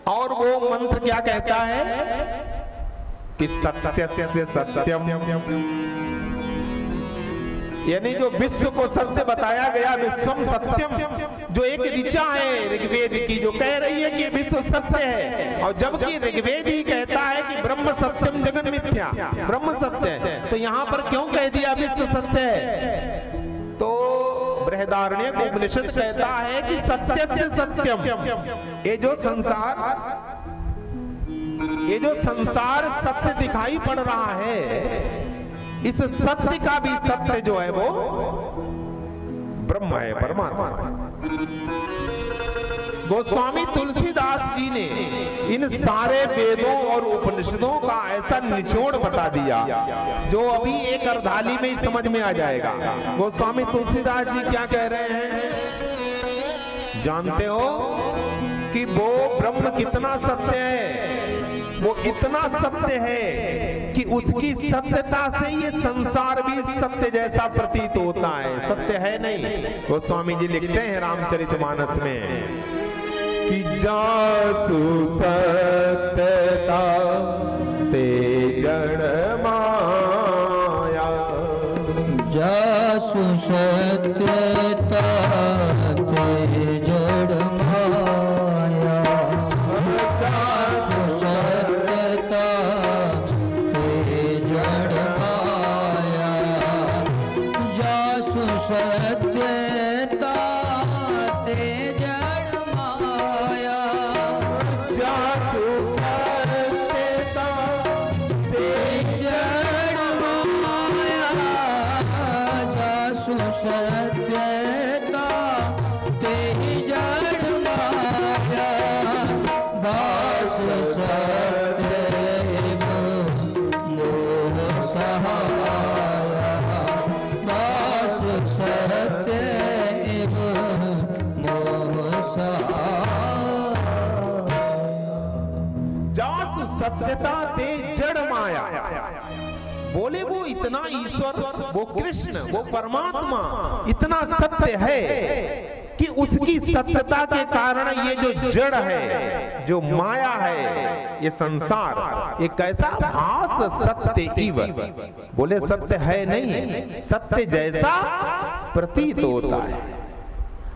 और वो मंत्र क्या कहता है कि सत्यस्य सत्यम, यानी जो विश्व को सत्य बताया गया, विश्वम सत्यम, जो एक ऋचा है ऋग्वेद की जो कह रही है कि विश्व सत्य है, और जबकि ऋग्वेद ही कहता है कि ब्रह्म सत्यम जगन मिथ्या, ब्रह्म सत्य है, तो यहां पर क्यों कह दिया विश्व सत्य है? तो बृहदारण्यक उपनिषद कहता है कि सत्य से सत्यम, ये जो संसार सत्य दिखाई पड़ रहा है, इस सत्य का भी सत्य जो है वो ब्रह्म है, परमात्मा है। गोस्वामी तुलसीदास जी ने इन सारे वेदों और उपनिषदों का ऐसा निचोड़ बता दिया जो अभी एक अर्धाली में ही समझ में आ जाएगा। गोस्वामी तुलसीदास जी क्या कह रहे हैं जानते हो? कि वो ब्रह्म कितना सत्य है, वो इतना सत्य है कि उसकी सत्यता से ये संसार भी सत्य जैसा प्रतीत होता है। सत्य है नहीं? गोस्वामी जी लिखते हैं रामचरितमानस में कि जासु सत्यता ते जड़ माया, जासु सत्यता ते जड़ माया, जासु सत्यता ते जड़ माया, जासु सत्यता ते जड़ माया, जासु सत्यता ते जड़ माया, जासु सत्यता ते जड़ माया, भास सत्य मोह सहाया, भास सत्य मोह सहाया। जासु सत्यता ते जड़ माया, बोले वो इतना ईश्वर, वो कृष्ण, वो परमात्मा इतना सत्य है कि उसकी सत्यता के कारण ये जो जड़ है, जो माया है, ये संसार, ये कैसा भास सत्य इव, बोले सत्य है नहीं, सत्य जैसा प्रतीत होता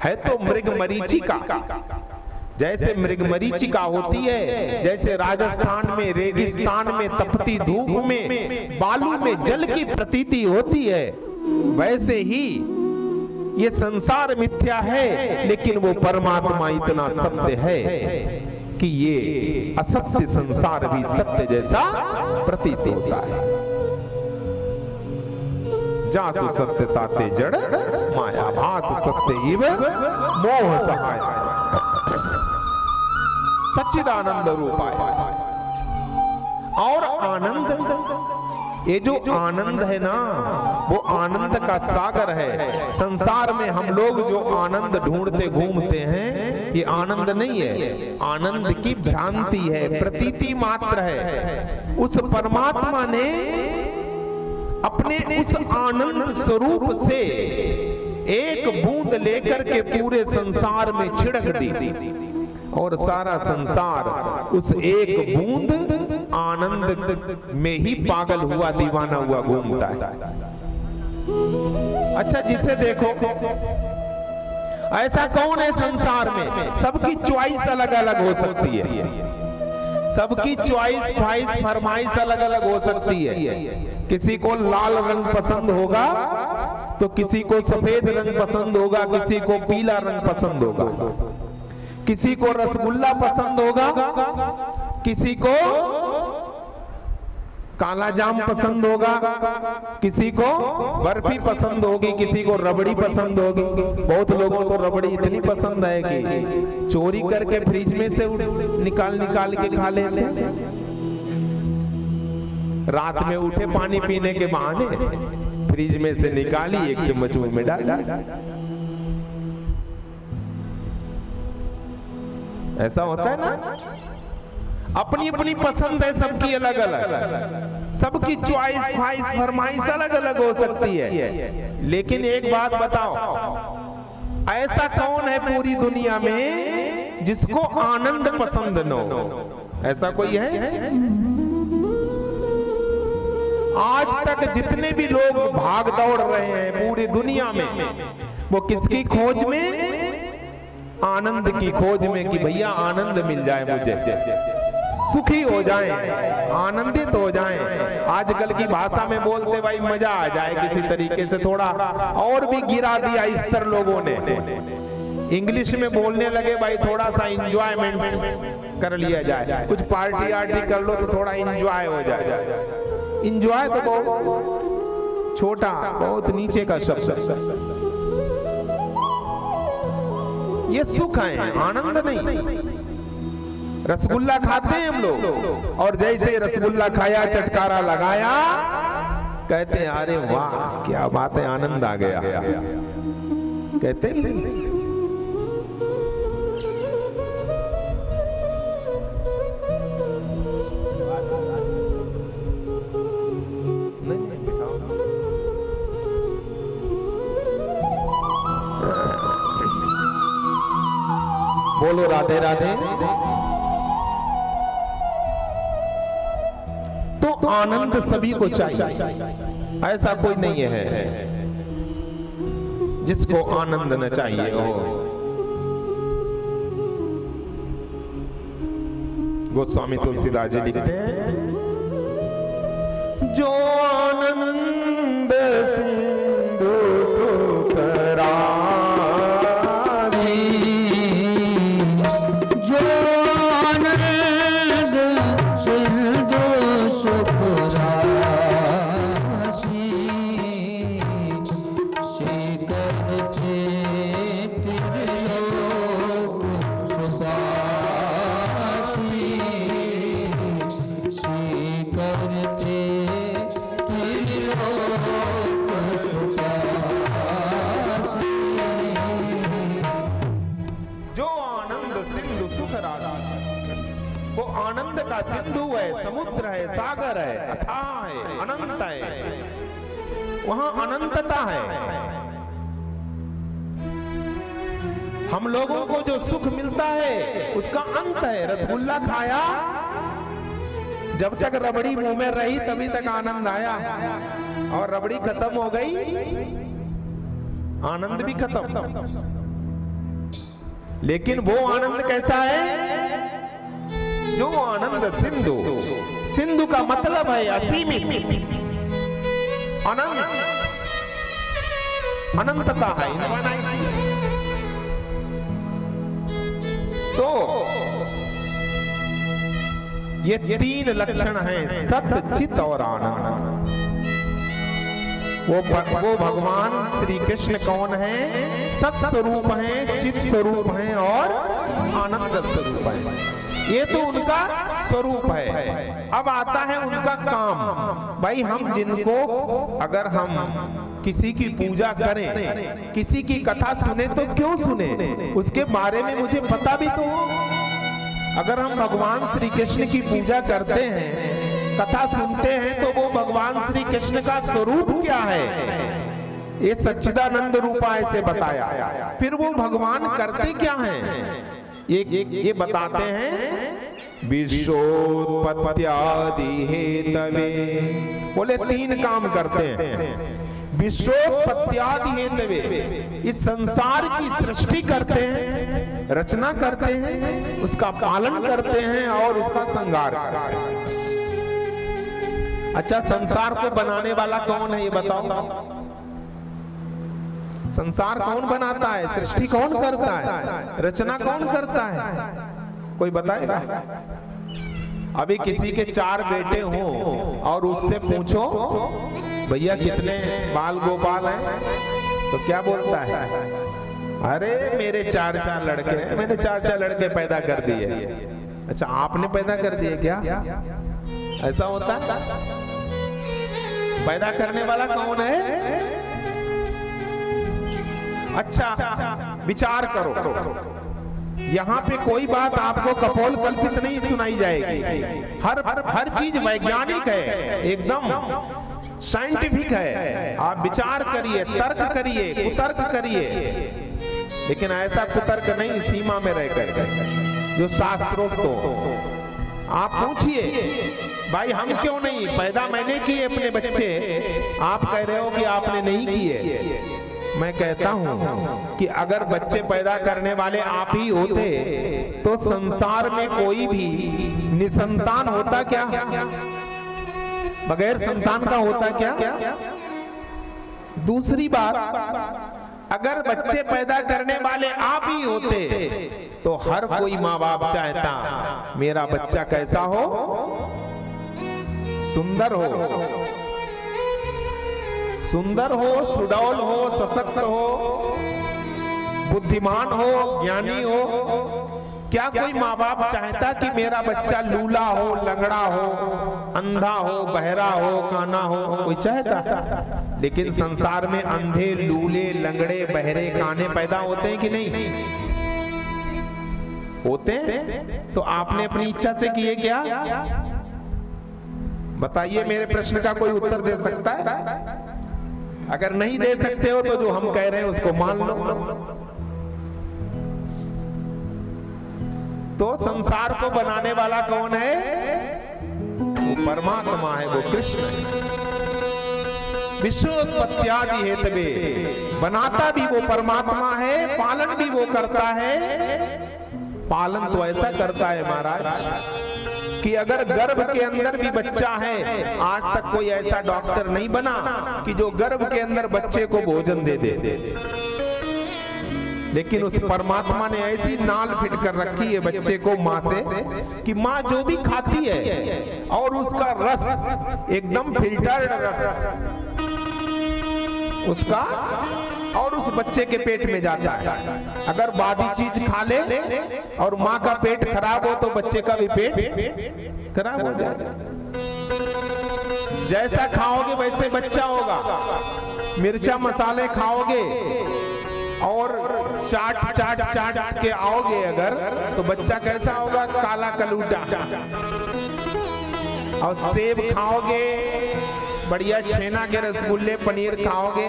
है तो मृग मरीचिका, जैसे मृग मरीचिका होती है, जैसे राजस्थान में रेगिस्तान में तपती धूप में बालू में जल की प्रतीति होती है, वैसे ही ये संसार मिथ्या है लेकिन वो परमात्मा इतना सत्य है कि ये असत्य संसार भी सत्य जैसा प्रतीत होता है। जासु सत्यता ते जड़ माया, भास सत्य इव मोह सहाय, सच्चिदानंद रूपाय। और आनंद, ये जो आनंद है ना, वो आनंद का सागर है। संसार में हम लोग जो आनंद ढूंढते घूमते हैं, ये आनंद नहीं है, आनंद की भ्रांति है, प्रतीति मात्र है। उस परमात्मा ने अपने उस आनंद स्वरूप से एक बूंद लेकर के पूरे संसार में छिड़क दी और सारा संसार उस एक बूंद आनंद में ही पागल हुआ, दीवाना हुआ घूमता है। अच्छा, जिसे देखो ऐसा कौन है संसार में? सबकी चॉइस अलग अलग हो सकती है, सबकी चॉइस ख्वाहिश फरमाइश अलग अलग हो सकती है। किसी को लाल रंग पसंद होगा तो किसी को सफेद रंग पसंद होगा, किसी को पीला रंग पसंद होगा, किसी को रसगुल्ला पसंद होगा, किसी को काला जाम पसंद होगा, किसी को बर्फी पसंद होगी, किसी को रबड़ी पसंद होगी। बहुत लोगों को रबड़ी इतनी पसंद है कि चोरी करके फ्रिज में से निकाल के खा लेते हैं। रात में उठे पानी पीने के बहाने फ्रिज में से निकाली, एक चम्मच मुंह में डाला। ऐसा होता है ना। अपनी अपनी पसंद है सबकी, अलग अलग, सबकी चॉइस ख्वाहिश फरमाइश अलग अलग हो सकती है। लेकिन एक बात बताओ, ऐसा कौन है पूरी दुनिया में जिसको आनंद पसंद न हो? ऐसा कोई है? आज तक जितने भी लोग भाग दौड़ रहे हैं पूरी दुनिया में, वो किसकी खोज में? आनंद की खोज में, कि भैया आनंद मिल जाए, मुझे सुखी हो जाएं, आनंदित हो जाएं। आजकल की भाषा में बोलते भाई मजा आ जाए किसी तरीके से, थोड़ा और भी गिरा दिया स्तर लोगों ने। इंग्लिश में बोलने लगे भाई थोड़ा सा इंजॉयमेंट कर लिया जाए, कुछ पार्टी आर्टी कर लो तो थोड़ा इंजॉय हो जाए। इंजॉय तो बहुत छोटा, बहुत नीचे का शब्द। ये सुख है, आनंद नहीं। रसगुल्ला खाते हैं हम लोग, और जैसे रसगुल्ला खाया, चटकारा लगाया, कहते हैं अरे वाह क्या बात है, आनंद आ गया। कहते हैं बोलो राधे राधे। तो आनंद सभी को चाहिए, ऐसा कोई नहीं है जिसको आनंद न चाहिए हो। गोस्वामी तुलसीदास जी लिखते हैं, जो आनंद सिंधु सुख सिंधु है, समुद्र है, सागर है, अथाह है, अनंत है, वहां अनंतता है। हम लोगों को जो सुख मिलता है उसका अंत है। रसगुल्ला खाया, जब तक रबड़ी मुंह में रही तभी तक आनंद आया, और रबड़ी खत्म हो गई, आनंद भी खत्म। लेकिन वो आनंद कैसा है? जो आनंद सिंधु, सिंधु का मतलब है असीमित, अनंत, अनंतता है। तो ये तीन लक्षण हैं, सत, चित और आनंद। वो भगवान श्री कृष्ण कौन है? सत स्वरूप हैं, चित स्वरूप हैं और आनंद स्वरूप है। ये तो उनका स्वरूप है। अब आता है उनका काम। भाई हम जिनको, अगर हम किसी की पूजा करें, किसी की कथा सुने तो क्यों सुने? उसके बारे में मुझे पता भी तो हो। अगर हम भगवान श्री कृष्ण की पूजा करते हैं, कथा सुनते हैं, तो वो भगवान श्री कृष्ण का स्वरूप क्या है? ये सच्चिदानंद रूपा ऐसे बताया। फिर वो भगवान करते क्या हैं? ये बताते हैं, विश्वोत्पत्त्यादि हेतवे। बोले तीन काम करते हैं। विश्वोत्पत्त्यादि हेतवे, इस संसार की सृष्टि करते हैं, रचना करते हैं, उसका पालन करते हैं और उसका संहार करते हैं। अच्छा, संसार को बनाने वाला कौन है ये बताओ? संसार कौन बनाता है? सृष्टि कौन करता है? रचना कौन करता है? कोई बताएगा? अभी किसी के 4 बेटे हों और उससे पूछो भैया कितने बाल गोपाल हैं, तो क्या बोलता है? अरे मेरे 4 लड़के हैं, मैंने 4 लड़के पैदा कर दिए। अच्छा, आपने पैदा कर दिए क्या? ऐसा होता है? पैदा करने वाला कौन है? अच्छा, विचार करो, यहाँ पे कोई बात आपको कपोल कल्पित नहीं सुनाई जाएगी। हर चीज वैज्ञानिक है, एकदम साइंटिफिक है। आप विचार करिए, तर्क करिए, कुतर्क करिए, लेकिन ऐसा कुतर्क नहीं सीमा में रहकर जो शास्त्रोक्त हो। आप पूछिए भाई हम क्यों नहीं, पैदा मैंने किए अपने बच्चे, आप कह रहे हो कि आपने नहीं किए। मैं कहता हूं कि अगर बच्चे पैदा करने वाले आप ही होते तो संसार में कोई भी निसंतान होता क्या? बगैर संतान का होता क्या? दूसरी बात, अगर बच्चे पैदा करने वाले आप ही होते तो हर कोई माँ बाप चाहता मेरा बच्चा कैसा हो? सुंदर हो, सुडौल हो, सशक्त हो, बुद्धिमान हो, ज्ञानी हो। क्या कोई माँ बाप चाहता कि मेरा बच्चा लूला हो, लंगड़ा हो, अंधा हो, बहरा हो, काना हो? कोई चाहता? लेकिन संसार में अंधे, लूले, लंगड़े, बहरे, काने पैदा होते हैं कि नहीं होते हैं? तो आपने अपनी इच्छा से किए क्या? बताइए, मेरे प्रश्न का कोई उत्तर दे सकता है? अगर नहीं दे सकते हो तो जो हम कह रहे हैं उसको मान लो। तो संसार को बनाने वाला कौन है? वो परमात्मा है, वो कृष्ण है। विश्वोत्पत्त्यादि हेतवे, बनाता भी वो परमात्मा है, पालन भी वो करता है। पालन तो ऐसा करता है महाराज कि अगर गर्भ के अंदर भी बच्चा है, आज तक कोई ऐसा डॉक्टर नहीं बना कि जो गर्भ के अंदर बच्चे को भोजन दे दे। लेकिन उस परमात्मा ने ऐसी नाल फिट कर रखी है बच्चे को माँ से कि माँ जो भी खाती है और उसका रस एकदम फिल्टर्ड रस उसका और उस बच्चे के पेट में जाता है। अगर बादी चीज खा ले और माँ का पेट खराब हो तो बच्चे का भी पेट खराब हो जाएगा। जैसा खाओगे वैसे बच्चा होगा। मिर्चा मसाले खाओगे और चाट के आओगे अगर तो बच्चा कैसा होगा? काला कलूटा। और सेब खाओगे, बढ़िया छेना के रसगुल्ले, पनीर खाओगे,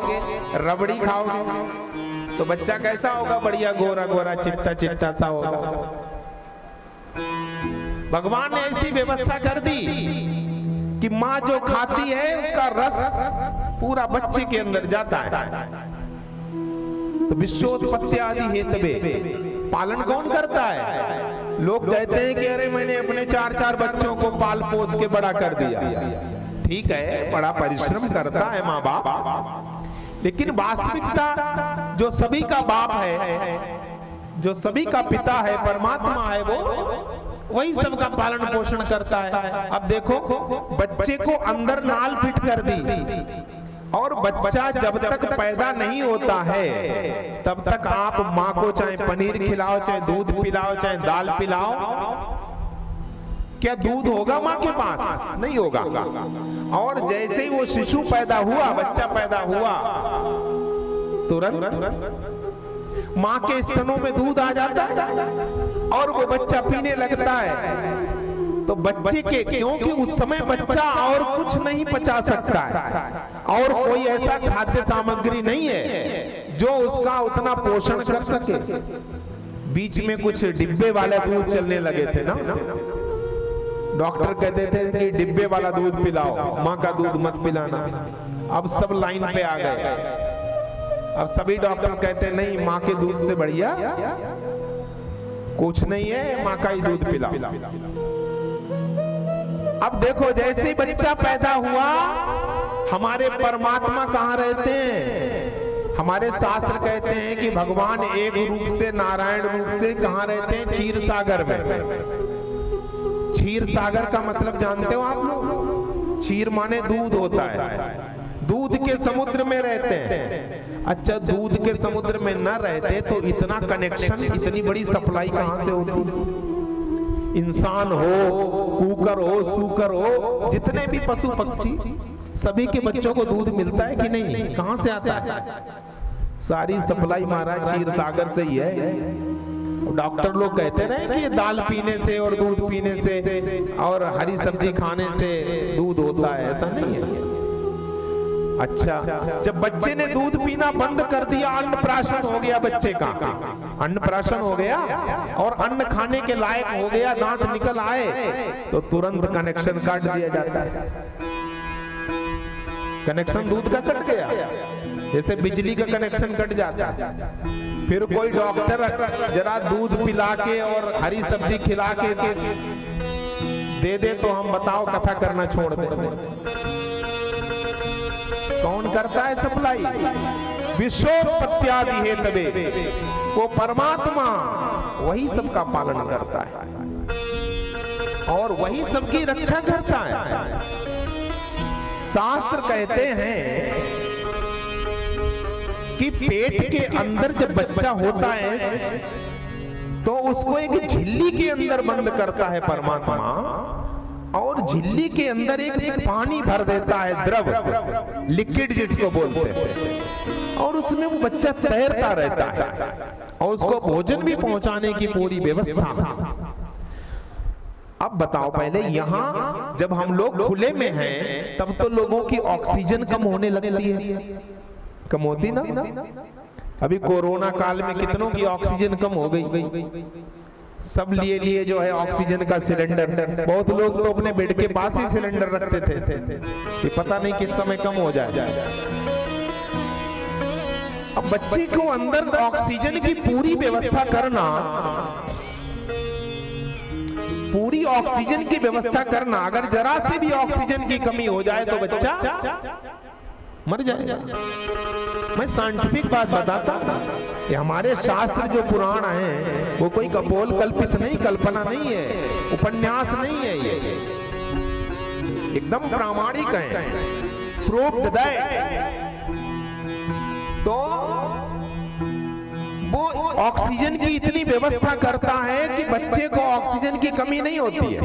रबड़ी खाओगे तो बच्चा कैसा होगा? बढ़िया गोरा गोरा चिट्टा चिट्टा सा होगा। भगवान ने ऐसी व्यवस्था कर दी कि माँ जो खाती है उसका रस पूरा बच्चे के अंदर जाता है। तो विश्वोत्पत्त्यादि हेतवे, पालन कौन करता है? लोग कहते हैं कि अरे मैंने अपने 4 बच्चों को पाल पोस के बड़ा कर दिया। ठीक है, बड़ा परिश्रम करता है माँ बाप, लेकिन वास्तविकता जो सभी का बाप है, जो सभी का पिता है, परमात्मा है, वो वही सबका पालन पोषण करता है। अब देखो, बच्चे को अंदर नाल फिट कर दी और बच्चा जब तक पैदा नहीं होता है तब तक आप माँ को चाहे पनीर खिलाओ, चाहे दूध पिलाओ, चाहे दाल पिलाओ, क्या दूध होगा माँ के पास? नहीं होगा। और जैसे ही वो शिशु पैदा हुआ, बच्चा पैदा हुआ, तुरंत माँ के स्तनों में दूध आ जाता है और वो बच्चा पीने लगता है। तो बच्चे के, क्योंकि उस समय बच्चा और कुछ नहीं पचा सकता है और कोई ऐसा खाद्य सामग्री नहीं है जो उसका उतना पोषण कर सके। बीच में कुछ डिब्बे वाले दूध चलने लगे थे ना, डॉक्टर कहते थे कि डिब्बे वाला दूध पिलाओ, माँ का दूध मत पिलाना। अब सब लाइन पे आ गए। अब सभी डॉक्टर कहते नहीं, माँ के दूध से बढ़िया कुछ नहीं है, माँ का ही दूध पिलाओ। अब देखो, जैसे ही बच्चा पैदा हुआ, हमारे परमात्मा कहाँ रहते हैं? हमारे शास्त्र कहते हैं कि भगवान एक रूप से, नारायण रूप से कहाँ रहते हैं? क्षीर सागर में। क्षीर सागर का मतलब जानते हो आप लोग? क्षीर माने दूध होता है, दूध के समुद्र में रहते हैं। अच्छा, दूध के समुद्र में न रहते तो इतना कनेक्शन, इतनी बड़ी सप्लाई कहां से होती? इंसान हो, कुकर हो, सूकर हो, जितने भी पशु पक्षी, सभी के बच्चों को दूध मिलता है कि नहीं? कहां से आता है? सारी सप्लाई महाराज क्षीर सागर से ही है। डॉक्टर लोग कहते रहे कि ये दाल पीने से और दूध पीने से और हरी सब्जी खाने से दूध होता है, ऐसा नहीं है। अच्छा, जब बच्चे ने दूध पीना बंद कर दिया, अन्नप्राशन हो गया बच्चे का, अन्नप्राशन हो गया और अन्न खाने के लायक हो गया, दांत निकल आए, तो तुरंत कनेक्शन काट दिया जाता है। कनेक्शन दूध का कट गया, जैसे बिजली का कनेक्शन कट जाता है। फिर कोई डॉक्टर जरा दूध पिला के और हरी सब्जी खिला के दे दे तो हम बताओ कथा करना छोड़ दे। कौन करता है सप्लाई? विश्वोत्पत्त्यादि हेतवे, वो परमात्मा, वही सबका पालन करता है और वही सबकी रक्षा करता है। शास्त्र कहते हैं कि पेट के अंदर जब बच्चा होता है तो उसको एक झिल्ली के अंदर बंद करता है परमात्मा, और झिल्ली के अंदर एक पानी भर देता है, द्रव, लिक्विड जिसको बोलते हैं, और उसमें वो बच्चा तैरता रहता है और उसको भोजन भी पहुंचाने की पूरी व्यवस्था। अब बताओ, पहले यहाँ जब हम लोग खुले में हैं तब तो लोगों की ऑक्सीजन कम होने लगती है, कम होती ना? अभी कोरोना काल में कितनों की ऑक्सीजन कम हो गई। सब लिए जो है ऑक्सीजन का सिलेंडर। बहुत लोग तो अपने बेड के पास ही सिलेंडर रखते थे कि पता नहीं किस समय कम हो जाए। अब बच्चे को अंदर ऑक्सीजन की पूरी व्यवस्था करना, पूरी ऑक्सीजन की व्यवस्था करना, अगर जरा से भी ऑक्सीजन की कमी हो जाए तो बच्चा मर जाएगा। मैं साइंटिफिक बात बताता, कि हमारे शास्त्र जो पुराण हैं वो कोई कपोल कल्पित नहीं, कल्पना नहीं है, उपन्यास नहीं है, ये एकदम प्रामाणिक है, प्रूव्ड दैट। तो वो ऑक्सीजन की इतनी व्यवस्था करता है कि बच्चे को ऑक्सीजन की कमी नहीं होती है।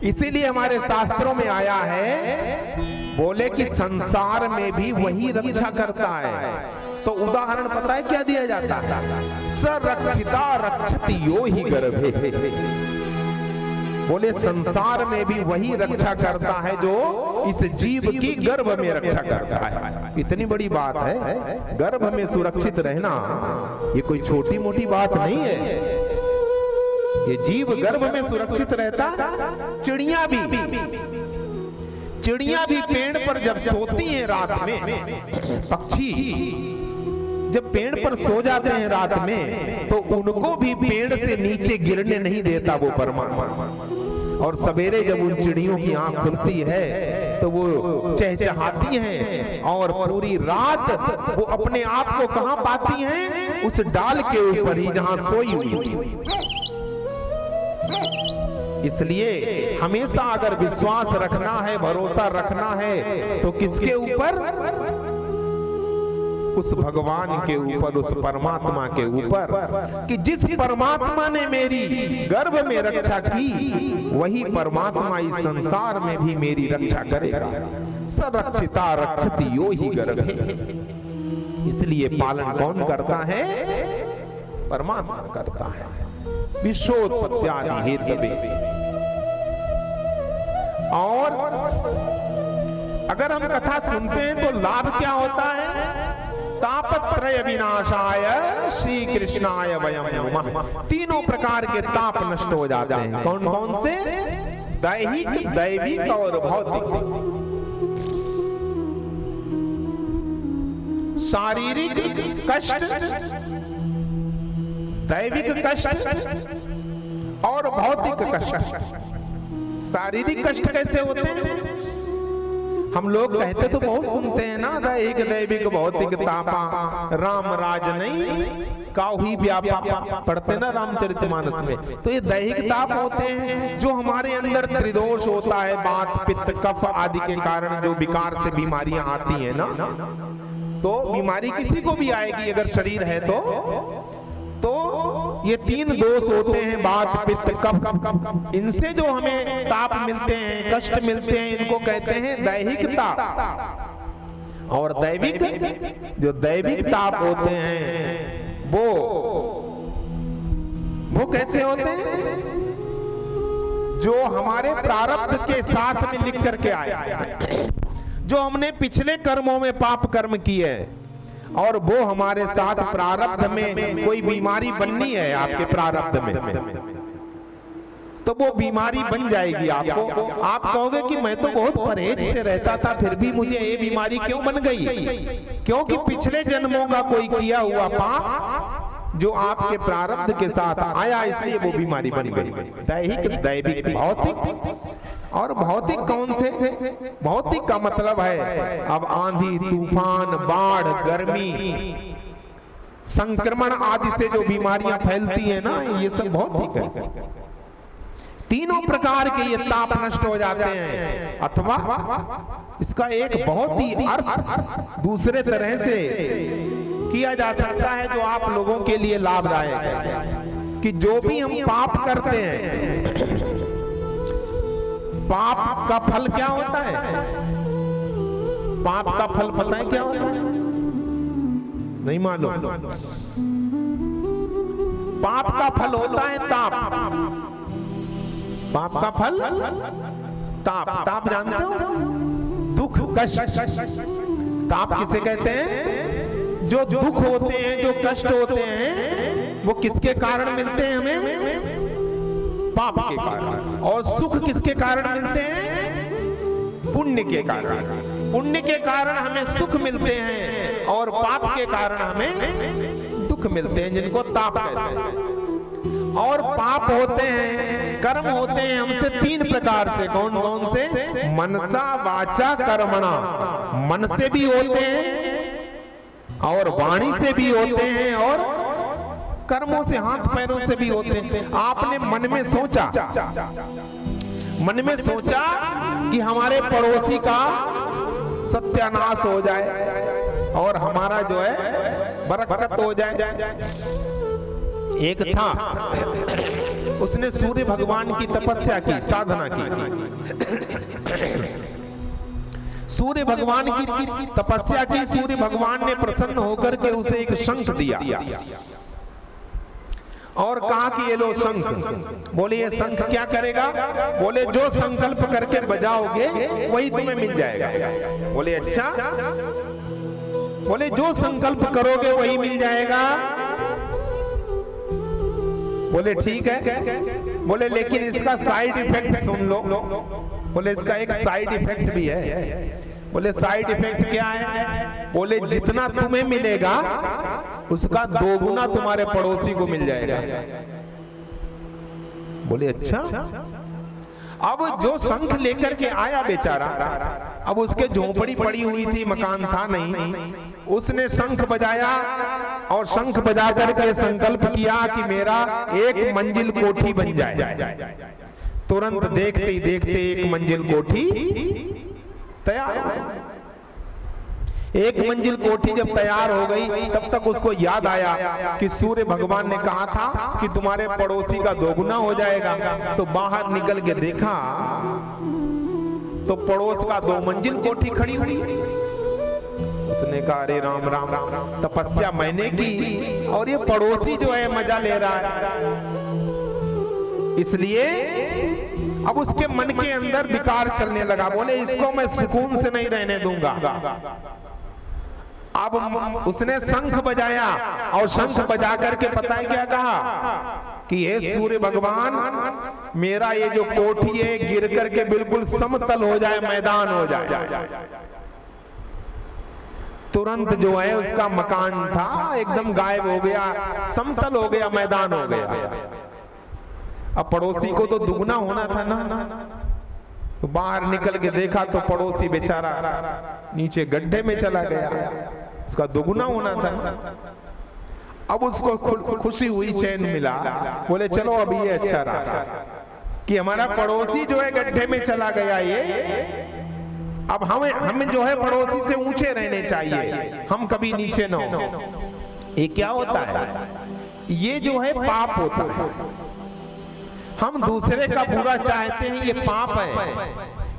इसीलिए हमारे शास्त्रों में आया है, बोले कि संसार में भी वही रक्षा करता है। तो उदाहरण पता है क्या दिया जाता है? सरक्षिता रक्षति यो ही गर्भे। बोले संसार में भी वही रक्षा करता है जो इस जीव की गर्भ में रक्षा करता है। इतनी बड़ी बात है, गर्भ में सुरक्षित रहना ये कोई छोटी मोटी बात नहीं है। ये जीव गर्भ में सुरक्षित रहता। चिड़िया भी पेड़ पर जब सोती हैं रात में, पक्षी जब पेड़ पर सो जाते हैं रात में, तो उनको भी पेड़ से नीचे गिरने नहीं देता वो परमात्मा। और सवेरे जब उन चिड़ियों की आंख खुलती है तो वो चहचहाती हैं और पूरी रात वो अपने आप को कहां पाती हैं? उस डाल के ऊपर ही जहां सोई हुई। इसलिए हमेशा अगर विश्वास रखना है, भरोसा रखना है, तो किसके ऊपर? उस भगवान के ऊपर, उस परमात्मा के ऊपर, कि जिस परमात्मा ने मेरी गर्भ में रक्षा की, वही परमात्मा इस संसार में भी मेरी रक्षा करेगा। सरक्षिता रक्षति यो ही गर्भे। इसलिए पालन कौन करता है? परमात्मा करता है। विश्वोत्पत्त्यादि हेतवे। और अगर हम कथा सुनते हैं तो लाभ क्या होता है? तापत्रय विनाशाय श्री कृष्णाय वयं नमः। तीनों प्रकार के ताप नष्ट हो जाते हैं। कौन कौन से? दैहिक, दैविक और भौतिक। शारीरिक कष्ट, दैविक कष्ट और भौतिक कष्ट। शारीरिक कष्ट कैसे होते हैं? हम लोग कहते तो बहुत सुनते हैं ना, दैहिक दैविक भौतिक तापा राम राज नहीं काहुई व्यापा, पढ़ते ना रामचरितमानस में। तो ये दैहिक ताप होते हैं जो हमारे अंदर त्रिदोष होता है, वात पित्त कफ आदि के कारण जो विकार से बीमारियां आती हैं ना, तो बीमारी किसी को भी आएगी अगर शरीर है तो ये 3 दोष होते हैं, वात पित्त कफ। इनसे जो हमें ताप मिलते हैं, कष्ट मिलते हैं, इनको कहते हैं दैहिक ताप। और दैविक, जो दैविक ताप होते हैं वो कैसे होते हैं? जो हमारे प्रारब्ध के साथ में लिख करके आए, जो हमने पिछले कर्मों में पाप कर्म किए हैं और वो हमारे साथ प्रारब्ध में कोई बीमारी बननी है आपके प्रारब्ध में, तो वो बीमारी बन जाएगी आपको। आप कहोगे कि मैं तो बहुत परहेज से रहता था फिर भी मुझे ये बीमारी क्यों बन गई? क्योंकि पिछले जन्मों का कोई किया हुआ पाप जो आपके प्रारब्ध के साथ आया, इसलिए वो बीमारी बन गई। दैहिक दैविक भौतिक। और भौतिक कौन से? भौतिक का मतलब है अब आंधी तूफान बाढ़ गर्मी संक्रमण आदि से जो बीमारियां फैलती हैं ना, ये सब भौतिक है। तीनों प्रकार के ये ताप नष्ट हो जाते हैं। अथवा इसका एक बहुत ही अर्थ दूसरे तरह से किया जा सकता है जो आप लोगों के लिए लाभदायक है, कि जो भी हम पाप करते हैं, पाप का फल क्या होता है? पाप का फल पता है क्या होता है? नहीं मालूम? पाप का फल होता है ताप। पाप का फल ताप। ताप जानते हो? दुख कष्ट। ताप किसे कहते हैं? जो दुख होते हैं, जो कष्ट होते हैं, वो किसके कारण मिलते हैं हमें? पाप के कारण। और सुख किसके कारण मिलते हैं? पुण्य के कारण। पुण्य के कारण हमें सुख मिलते हैं और पाप के कारण हमें दुख मिलते हैं, जिनको ताप कहते हैं। और पाप होते हैं, कर्म होते हैं हमसे 3 प्रकार से। कौन कौन से? मनसा वाचा कर्मणा। मन से भी होते हैं और वाणी से भी होते हैं और कर्मों से, हाथ पैरों से भी होते हैं। आपने मन में सोचा कि हमारे पड़ोसी का सत्यानाश हो जाए और हमारा जो है बरकत हो जाए। एक था, उसने सूर्य भगवान की तपस्या की, साधना की। सूर्य भगवान की तपस्या की, सूर्य भगवान ने प्रसन्न होकर के उसे एक शंख दिया और कहा कि ये लो शंख। बोले ये शंख क्या करेगा? बोले जो संकल्प करके बजाओगे वही तुम्हें मिल जाएगा। बोले अच्छा? बोले जो संकल्प करोगे वही मिल जाएगा। बोले ठीक है। बोले लेकिन इसका साइड इफेक्ट सुन लो। बोले इसका एक साइड इफेक्ट भी है। बोले साइड इफेक्ट क्या है? बोले जितना तुम्हें मिलेगा उसका 2 गुना तुम्हारे पड़ोसी को मिल जाएगा। बोले अच्छा? अब जो शंख लेकर के आया बेचारा, अब उसके झोपड़ी पड़ी हुई थी, मकान था नहीं। उसने शंख बजाया और शंख बजा करके संकल्प किया कि मेरा 1 मंजिल कोठी बन जाए। तुरंत देखते ही देखते 1 मंजिल कोठी तैयार। 1 मंजिल कोठी जब तैयार हो गई, तब तक उसको याद आया कि सूर्य भगवान ने कहा था कि तुम्हारे पड़ोसी का 2 गुना हो जाएगा। तो बाहर निकल के देखा तो पड़ोस का 2 मंजिल कोठी खड़ी हुई। उसने कहा अरे राम राम राम, तपस्या मैंने की और ये पड़ोसी जो है मजा ले रहा है। इसलिए अब उसके मन के अंदर विकार चलने लगा। बोले इसको मैं सुकून से नहीं रहने दूंगा। अब उसने शंख बजाया और शंख बजा करके पता है क्या कहा कि हे सूर्य भगवान, मेरा ये जो कोठी है गिर करके बिल्कुल समतल हो जाए, मैदान हो जाए। तुरंत जो है उसका मकान था एकदम गायब हो गया, समतल हो गया, मैदान हो गया। अब पड़ोसी को तो दुगना होना था ना। तो बाहर निकल के देखा तो पड़ोसी बेचारा नीचे गड्ढे में चला गया, उसका दुगुना होना था। अब उसको खुशी हुई, चैन मिला, बोले चलो अब ये अच्छा रहा कि हमारा पड़ोसी जो है गड्ढे में चला गया, ये अब हमें जो है पड़ोसी से ऊंचे रहने चाहिए, हम कभी नीचे ना हो। ये क्या होता है? ये जो है पाप होता है। हम दूसरे का बुरा चाहते हैं, ये पाप है,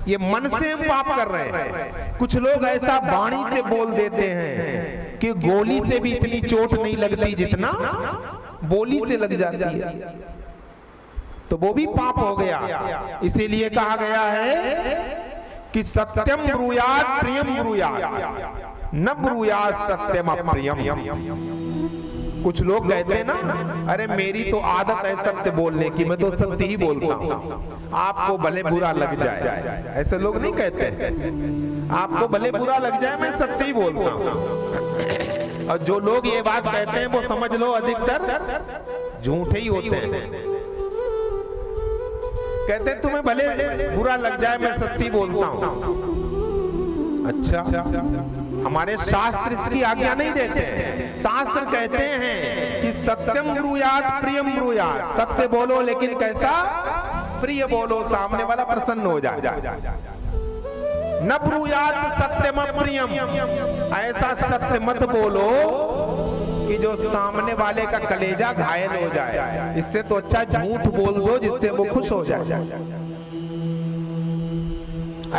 ये मन से हम पाप कर रहे हैं। कुछ लोग ऐसा वाणी से बोल देते हैं कि गोली से भी इतनी चोट नहीं लगती जितना बोली से लग जाती है, तो वो भी पाप हो गया। इसीलिए कहा गया है कि सत्यम ब्रूयात् प्रियम ब्रूयात् न ब्रूयात् सत्यम अप्रियम। कुछ लोग कहते हैं ना, अरे मेरी तो आदत है सत्य बोलने की, मैं तो सत्य ही बोलता हूं, आपको भले बुरा लग जाए। ऐसे लोग नहीं कहते, आपको भले बुरा लग जाए मैं सत्य ही बोलता हूं। और जो लोग ये बात कहते हैं वो समझ लो अधिकतर झूठे ही होते हैं। कहते हैं तुम्हें भले बुरा लग जाए मैं सत्य बोलता हूं। अच्छा, हमारे शास्त्र इसकी आज्ञा नहीं देते हैं। शास्त्र कहते हैं कि सत्यम ब्रूयात् प्रियम ब्रूयात्, सत्य बोलो लेकिन कैसा? प्रिय बोलो, सामने वाला प्रसन्न हो जाए। न ब्रूयात् सत्यम अप्रियम, ऐसा सत्य मत बोलो कि जो सामने वाले का कलेजा घायल हो जाए। इससे तो अच्छा झूठ बोल दो जिससे वो खुश हो जाए।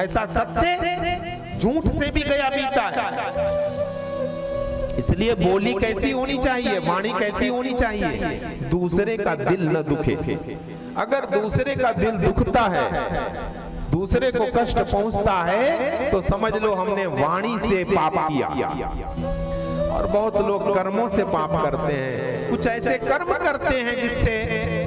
ऐसा सत्य झूठ से भी गया बीता है। इसलिए बोली कैसी होनी चाहिए, वाणी कैसी होनी चाहिए? दूसरे का दिल न दुखे। अगर दूसरे का दिल दुखता है, दूसरे को कष्ट पहुंचता है, तो समझ लो हमने वाणी से पाप किया। और बहुत लोग कर्मों से पाप करते हैं, कुछ ऐसे कर्म करते हैं जिससे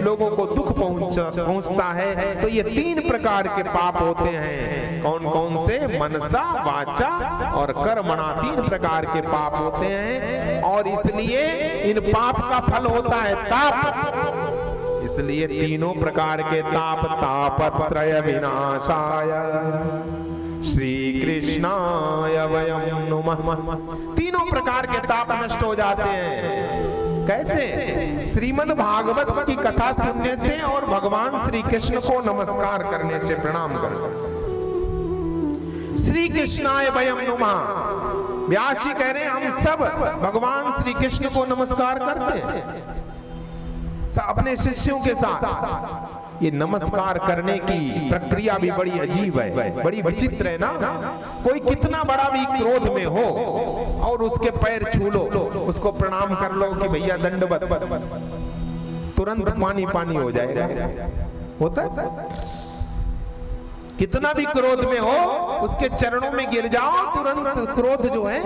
लोगों को दुख पहुंचता है। तो ये 3 प्रकार के पाप होते हैं। कौन कौन से? मनसा, वाचा और कर्मणा, 3 प्रकार के पाप होते हैं। और इसलिए इन पाप का फल होता है ताप। इसलिए 3 प्रकार के ताप, तापत्रय विनाशाय श्री कृष्णाय वयं नुमः। 3 प्रकार के ताप नष्ट हो जाते हैं। कैसे? श्रीमद् भागवत की कथा सुनने से और भगवान श्री कृष्ण को नमस्कार करने से, प्रणाम करने से। श्री कृष्णाय वयं नुमः, व्यास जी कह रहे हैं हम सब भगवान श्री कृष्ण को नमस्कार करते हैं अपने शिष्यों के साथ। ये नमस्कार करने की प्रक्रिया भी बड़ी अजीब है, बड़ी विचित्र है ना। कोई कितना बड़ा भी क्रोध में हो और उसके पैर छू लो, उसको प्रणाम कर लो कि भैया दंडवत, तुरंत पानी पानी हो जाएगा। होता है? कितना भी क्रोध में हो उसके चरणों में गिर जाओ, तुरंत क्रोध जो है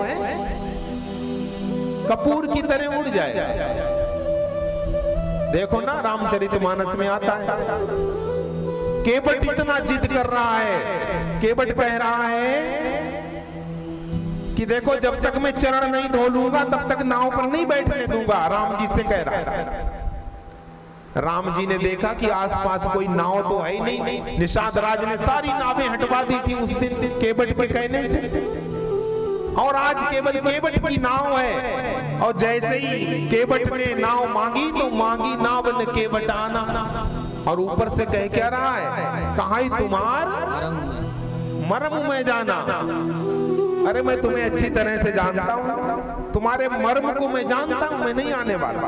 कपूर की तरह उड़ जाए। देखो ना, रामचरितमानस में आता है, केवट इतना जिद कर रहा है, केवट कह रहा है कि देखो जब तक मैं चरण नहीं धो लूंगा तब तक नाव पर नहीं बैठने दूंगा। राम जी से कह रहा है। राम जी ने देखा कि आसपास कोई नाव तो है ही नहीं। निषाद राज ने सारी नावें हटवा दी थी उस दिन केवट के कहने से, और आज केवल केवट की नाव है। और जैसे ही केवट ने नाव मांगी तो मांगी नाव न केवट आना। और ऊपर से कह क्या रहा है? कहाँ तुम्हार मर्म में जाना। अरे मैं तुम्हें अच्छी तरह से जानता हूं, तुम्हारे मर्म को मैं जानता हूं, मैं नहीं आने वाला।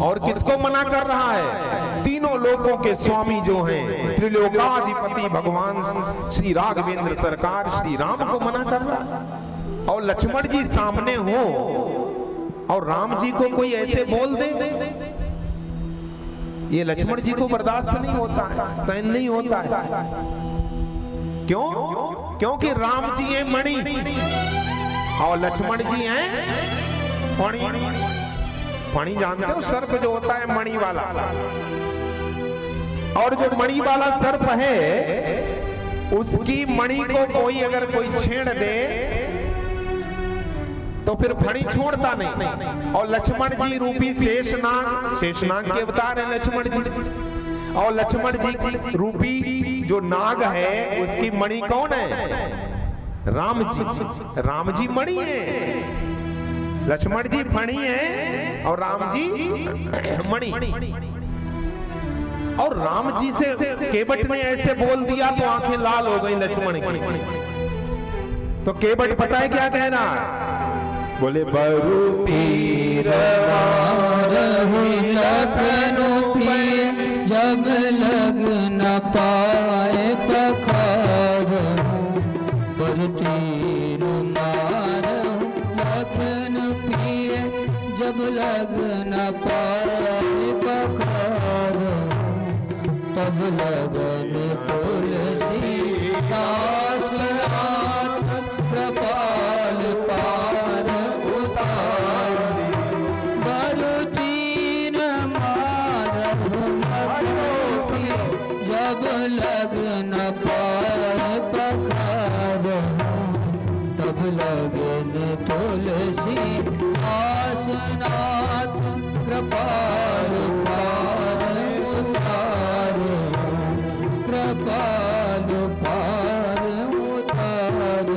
और किसको मना कर रहा है? 3 लोकों के स्वामी जो हैं, त्रिलोकाधिपति भगवान श्री राघवेंद्र सरकार श्री राम को मना कर रहा है। और लक्ष्मण जी सामने हो और राम जी को कोई ऐसे बोल दे, ये लक्ष्मण जी को बर्दाश्त नहीं होता है, सहन नहीं होता है। क्यों? क्योंकि राम जी हैं मणि और लक्ष्मण जी हैं फणी। फणी जानते हो? सर्प जो होता है मणि वाला। और जो मणि वाला सर्प है उसकी मणि को कोई अगर कोई छेड़ दे तो फिर फणी छोड़ता नहीं। और लक्ष्मण जी रूपी शेषनाग, शेषनाग के अवतार है लक्ष्मण जी। और लक्ष्मण जी रूपी जो नाग है उसकी मणि कौन है? राम जी। राम जी मणि है, लक्ष्मण जी फणी है और राम जी मणि। और राम जी से केवट ने ऐसे बोल दिया तो आंखें लाल हो गई लक्ष्मण की। तो केवट पता है क्या कहना? बोले बरु तीर लखन पिए जब लग न पाए पखार, पर तीर मारहु लखन पिए जब लग न पाए पखार, तब लगन तुलसी दास नाथ कृपाल पार उतार, बरु तीर मारहु लखन पिए जब लग न पाए पखार, तब लगन तुलसी दास नाथ कृपाल पार उतार, कृपाल पार उतार।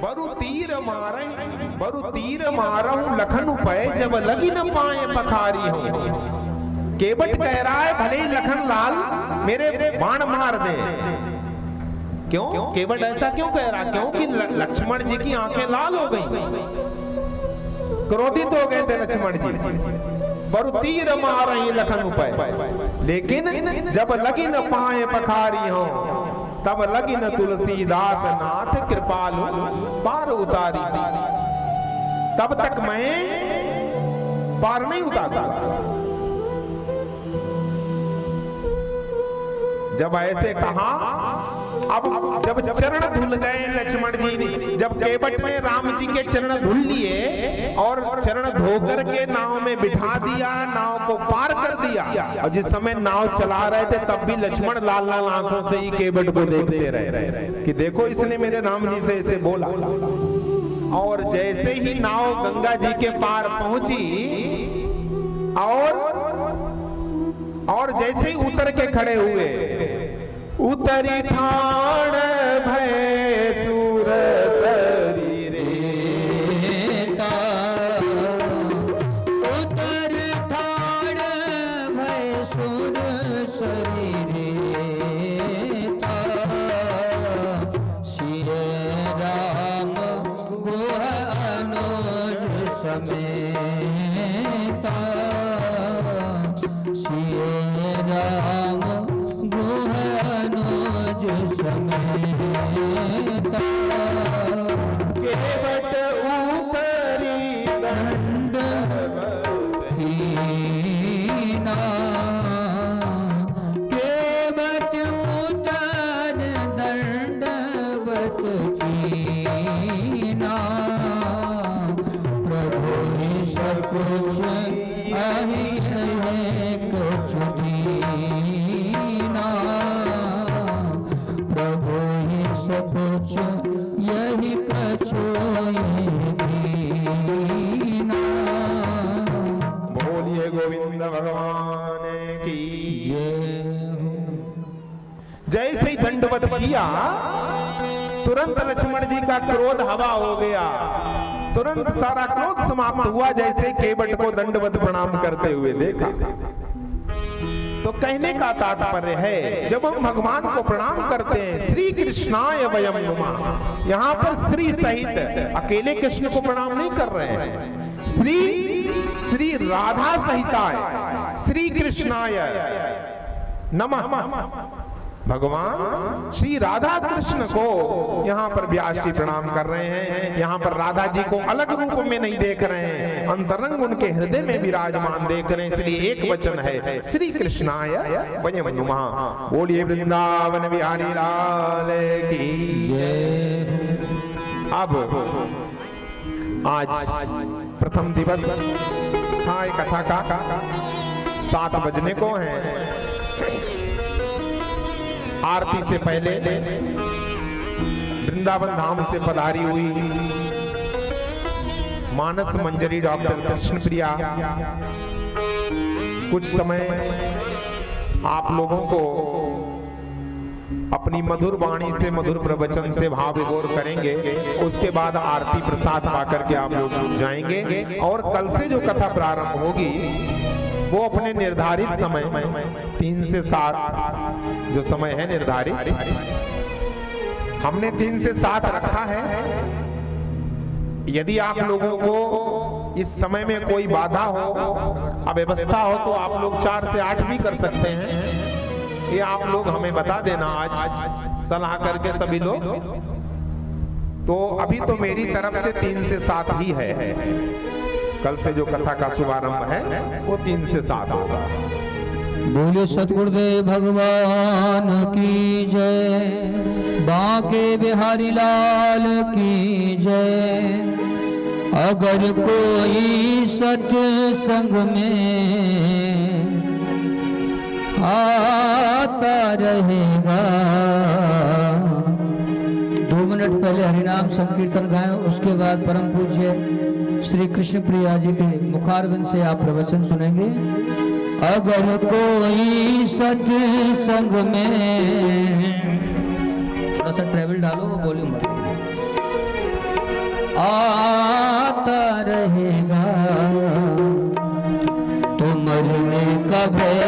बरु तीर मारहु लखन पै जब लगी न पाए पखारी हूं। केवट कह रहा है भले ही लखन लाल मेरे बाण मार दे। क्यों केवट ऐसा क्यों कह रहा? क्योंकि लक्ष्मण जी की आंखें लाल हो गई, क्रोधित हो गए थे लक्ष्मण जी। बरु तीर मारहि लखन पै, लेकिन जब लगी न पाए पखारी हो तब लगी न तुलसीदास नाथ कृपालु पार उतारी। तब तक मैं पार नहीं उतारता। जब ऐसे कहा, अब जब चरण धुल गए लक्ष्मण जी ने, जब केवट में राम जी के चरण धुल लिए और चरण धोकर के नाव में बिठा दिया, नाव को पार कर दिया, और जिस समय नाव चला रहे थे तब भी लक्ष्मण लाल लाल आंखों से ही केवट को देखते रहे कि देखो इसने मेरे राम जी से ऐसे बोला। और जैसे ही नाव गंगा जी के पार पहुंची और जैसे ही उतर के खड़े हुए, उतरी ठाण भय सूर तरी रेता, उतर ठाण भय सुर सरी रेता, सिय राम गुह अनुज समेता, सिय राम गुह अनुज समेता, केवट उतरी दंड हीना, केवट उतर दंडवत कीना, प्रभु सब कुछ अहि कछु दीना, प्रभु ही सब कुछ यही कछु दीना। बोलिए गोविंद भगवान की जय हो। जैसे ही दंडवत किया तुरंत लक्ष्मण जी का क्रोध हवा हो गया, तुरंत सारा क्रोध समाप्त हुआ जैसे केवट को दंडवत प्रणाम करते हुए देखा। तो कहने का तात्पर्य है, जब हम भगवान को प्रणाम करते हैं, श्री कृष्णाय वयम नुमः, यहाँ पर श्री सहित अकेले कृष्ण को प्रणाम नहीं कर रहे हैं, श्री राधा सहिताय श्री कृष्णाय नमः। भगवान श्री राधा कृष्ण को यहाँ पर व्यास जी प्रणाम कर रहे हैं। यहाँ पर राधा जी को अलग रूप में नहीं देख रहे हैं, अंतरंग उनके हृदय में विराजमान देख रहे हैं, इसलिए एक वचन है श्री कृष्णाय वयम नुमः। बोलिए वृंदावन बिहारी लाल की जय। अब आज प्रथम दिवस था कथा का 7 बजने को है। आरती से पहले वृंदावन धाम से पधारी हुई मानस मंजरी डॉक्टर कृष्ण प्रिया कुछ समय आप लोगों को अपनी मधुर वाणी से, मधुर प्रवचन से भाव विभोर करेंगे। उसके बाद आरती प्रसाद पाकर के आप लोग जाएंगे। और कल से जो कथा प्रारंभ होगी वो अपने निर्धारित समय 3 से 7 जो समय है निर्धारित, हमने 3 से 7 रखा है। यदि आप लोगों को इस समय में कोई बाधा हो, अव्यवस्था हो, तो आप लोग 4 से 8 भी कर सकते हैं। ये आप लोग हमें बता देना आज सलाह करके सभी लोग। तो अभी तो मेरी तरफ से 3 से 7 ही है। कल से जो कथा का शुभारंभ है वो 3 से 7 होगा। बोले सतगुरुदेव भगवान की जय, बांके बिहारी लाल की जय। अगर कोई सत्संग में आता रहेगा, 2 मिनट पहले हरिनाम संकीर्तन गाएं, उसके बाद परम पूज्य श्री कृष्ण प्रिया जी के मुखारविंद से आप प्रवचन सुनेंगे। अगर कोई सत्संग में, थोड़ा सा ट्रेवल डालो, वॉल्यूम बढ़ाओ, आता रहेगा तो मरने का भय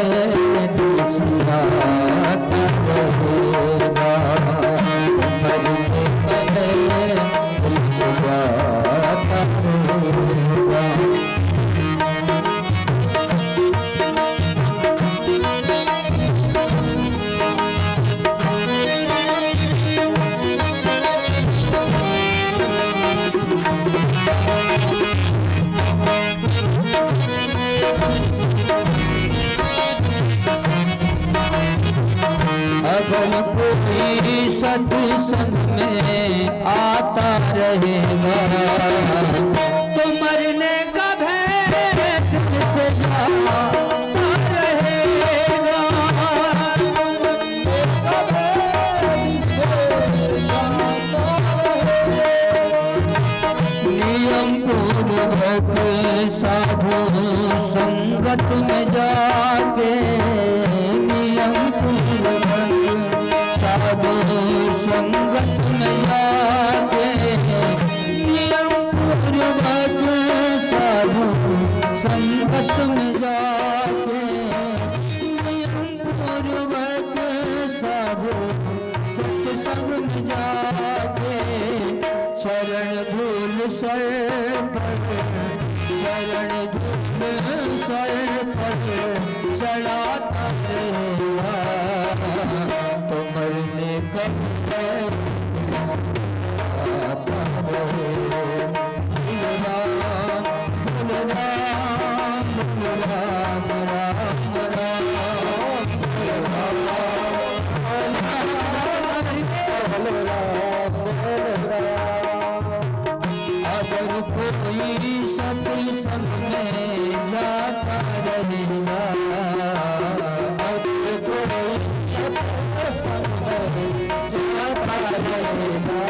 आता रहेगा, मरने का भय आता रहेगा। अगर कोई सत्संग में आता रहेगा तो मरने का भय दिल से जाता रहेगा, नियम पूर्वक साधु संगत में जाके, साधु संगत में जाके, नियम पूर्वक साधु संगत में जाके, नियम पूर्वक साधु सत्संग में जाके, चरण धूल सर पर, चरण धूल सर पर चढ़ाता रहेगा तो मरने का भय आता रहेगा। राम राम राम राम राम। अगर कोई सत्संग में जाता रहेगा, अगर कोई सत्संग में जाता रहेगा,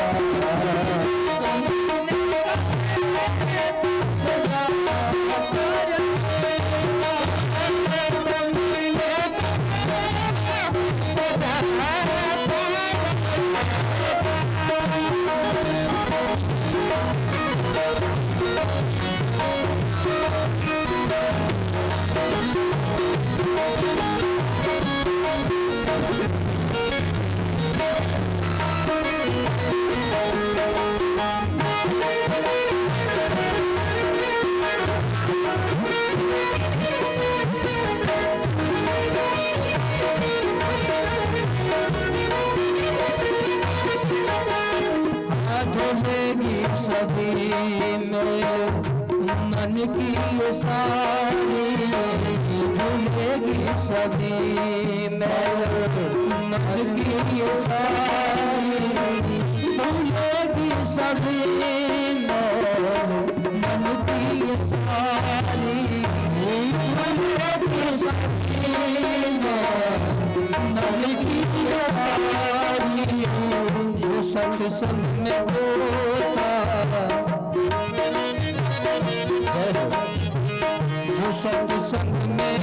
सभी मेल मन की ये सारी भूलेगी, सभी मेल मन की ये सारी भूलेगी, सभी मेल मन की ये सारी भूलेगी, सभी मेल मन की ये सारी। जो सत्संग में होता, जो सत्संग में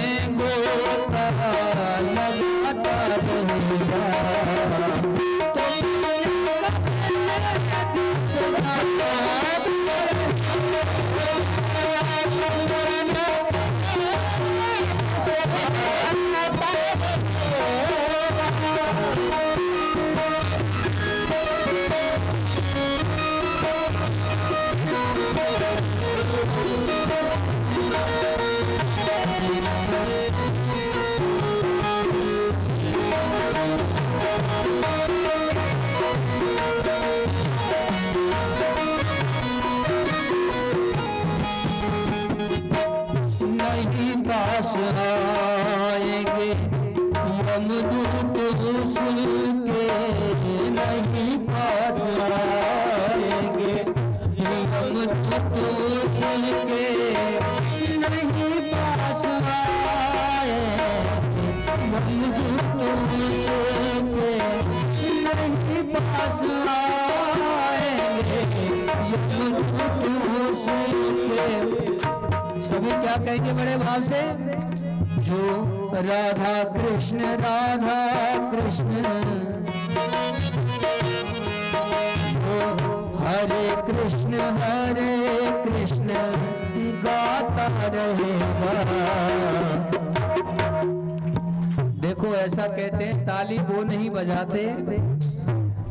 यमदूत उसके नहीं पास आएंगे, यमदूत उसके नहीं पास आएंगे, यमदूत उसके नहीं पास आएंगे, यमदूत उसके। सभी क्या कहेंगे बड़े भाव से? जो राधा कृष्ण जो हरे कृष्ण गाता रहेगा। देखो ऐसा कहते हैं, ताली वो नहीं बजाते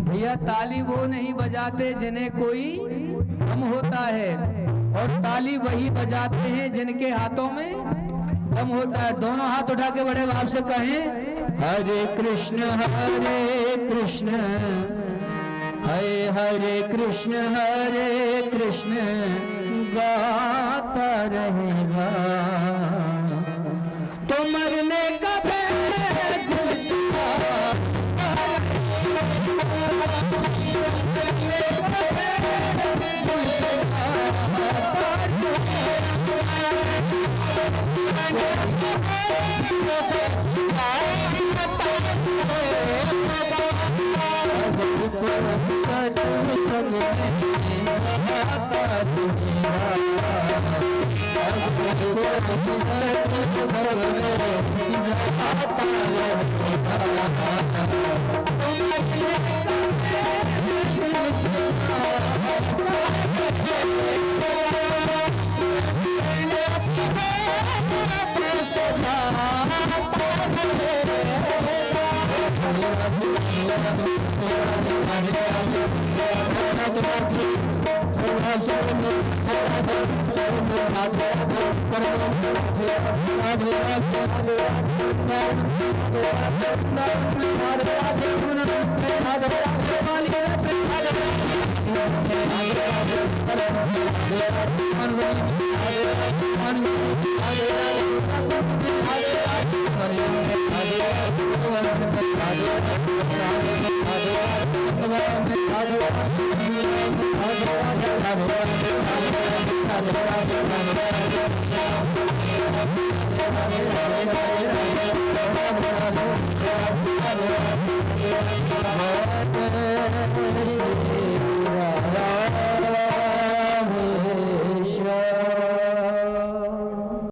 भैया, ताली वो नहीं बजाते जिन्हें कोई गम होता है, और ताली वही बजाते हैं जिनके हाथों में दम होता है। दोनों हाथ उठा के बड़े भाव से कहें, हरे कृष्ण हरे कृष्ण गाता रहेगा। तो मरने का Hare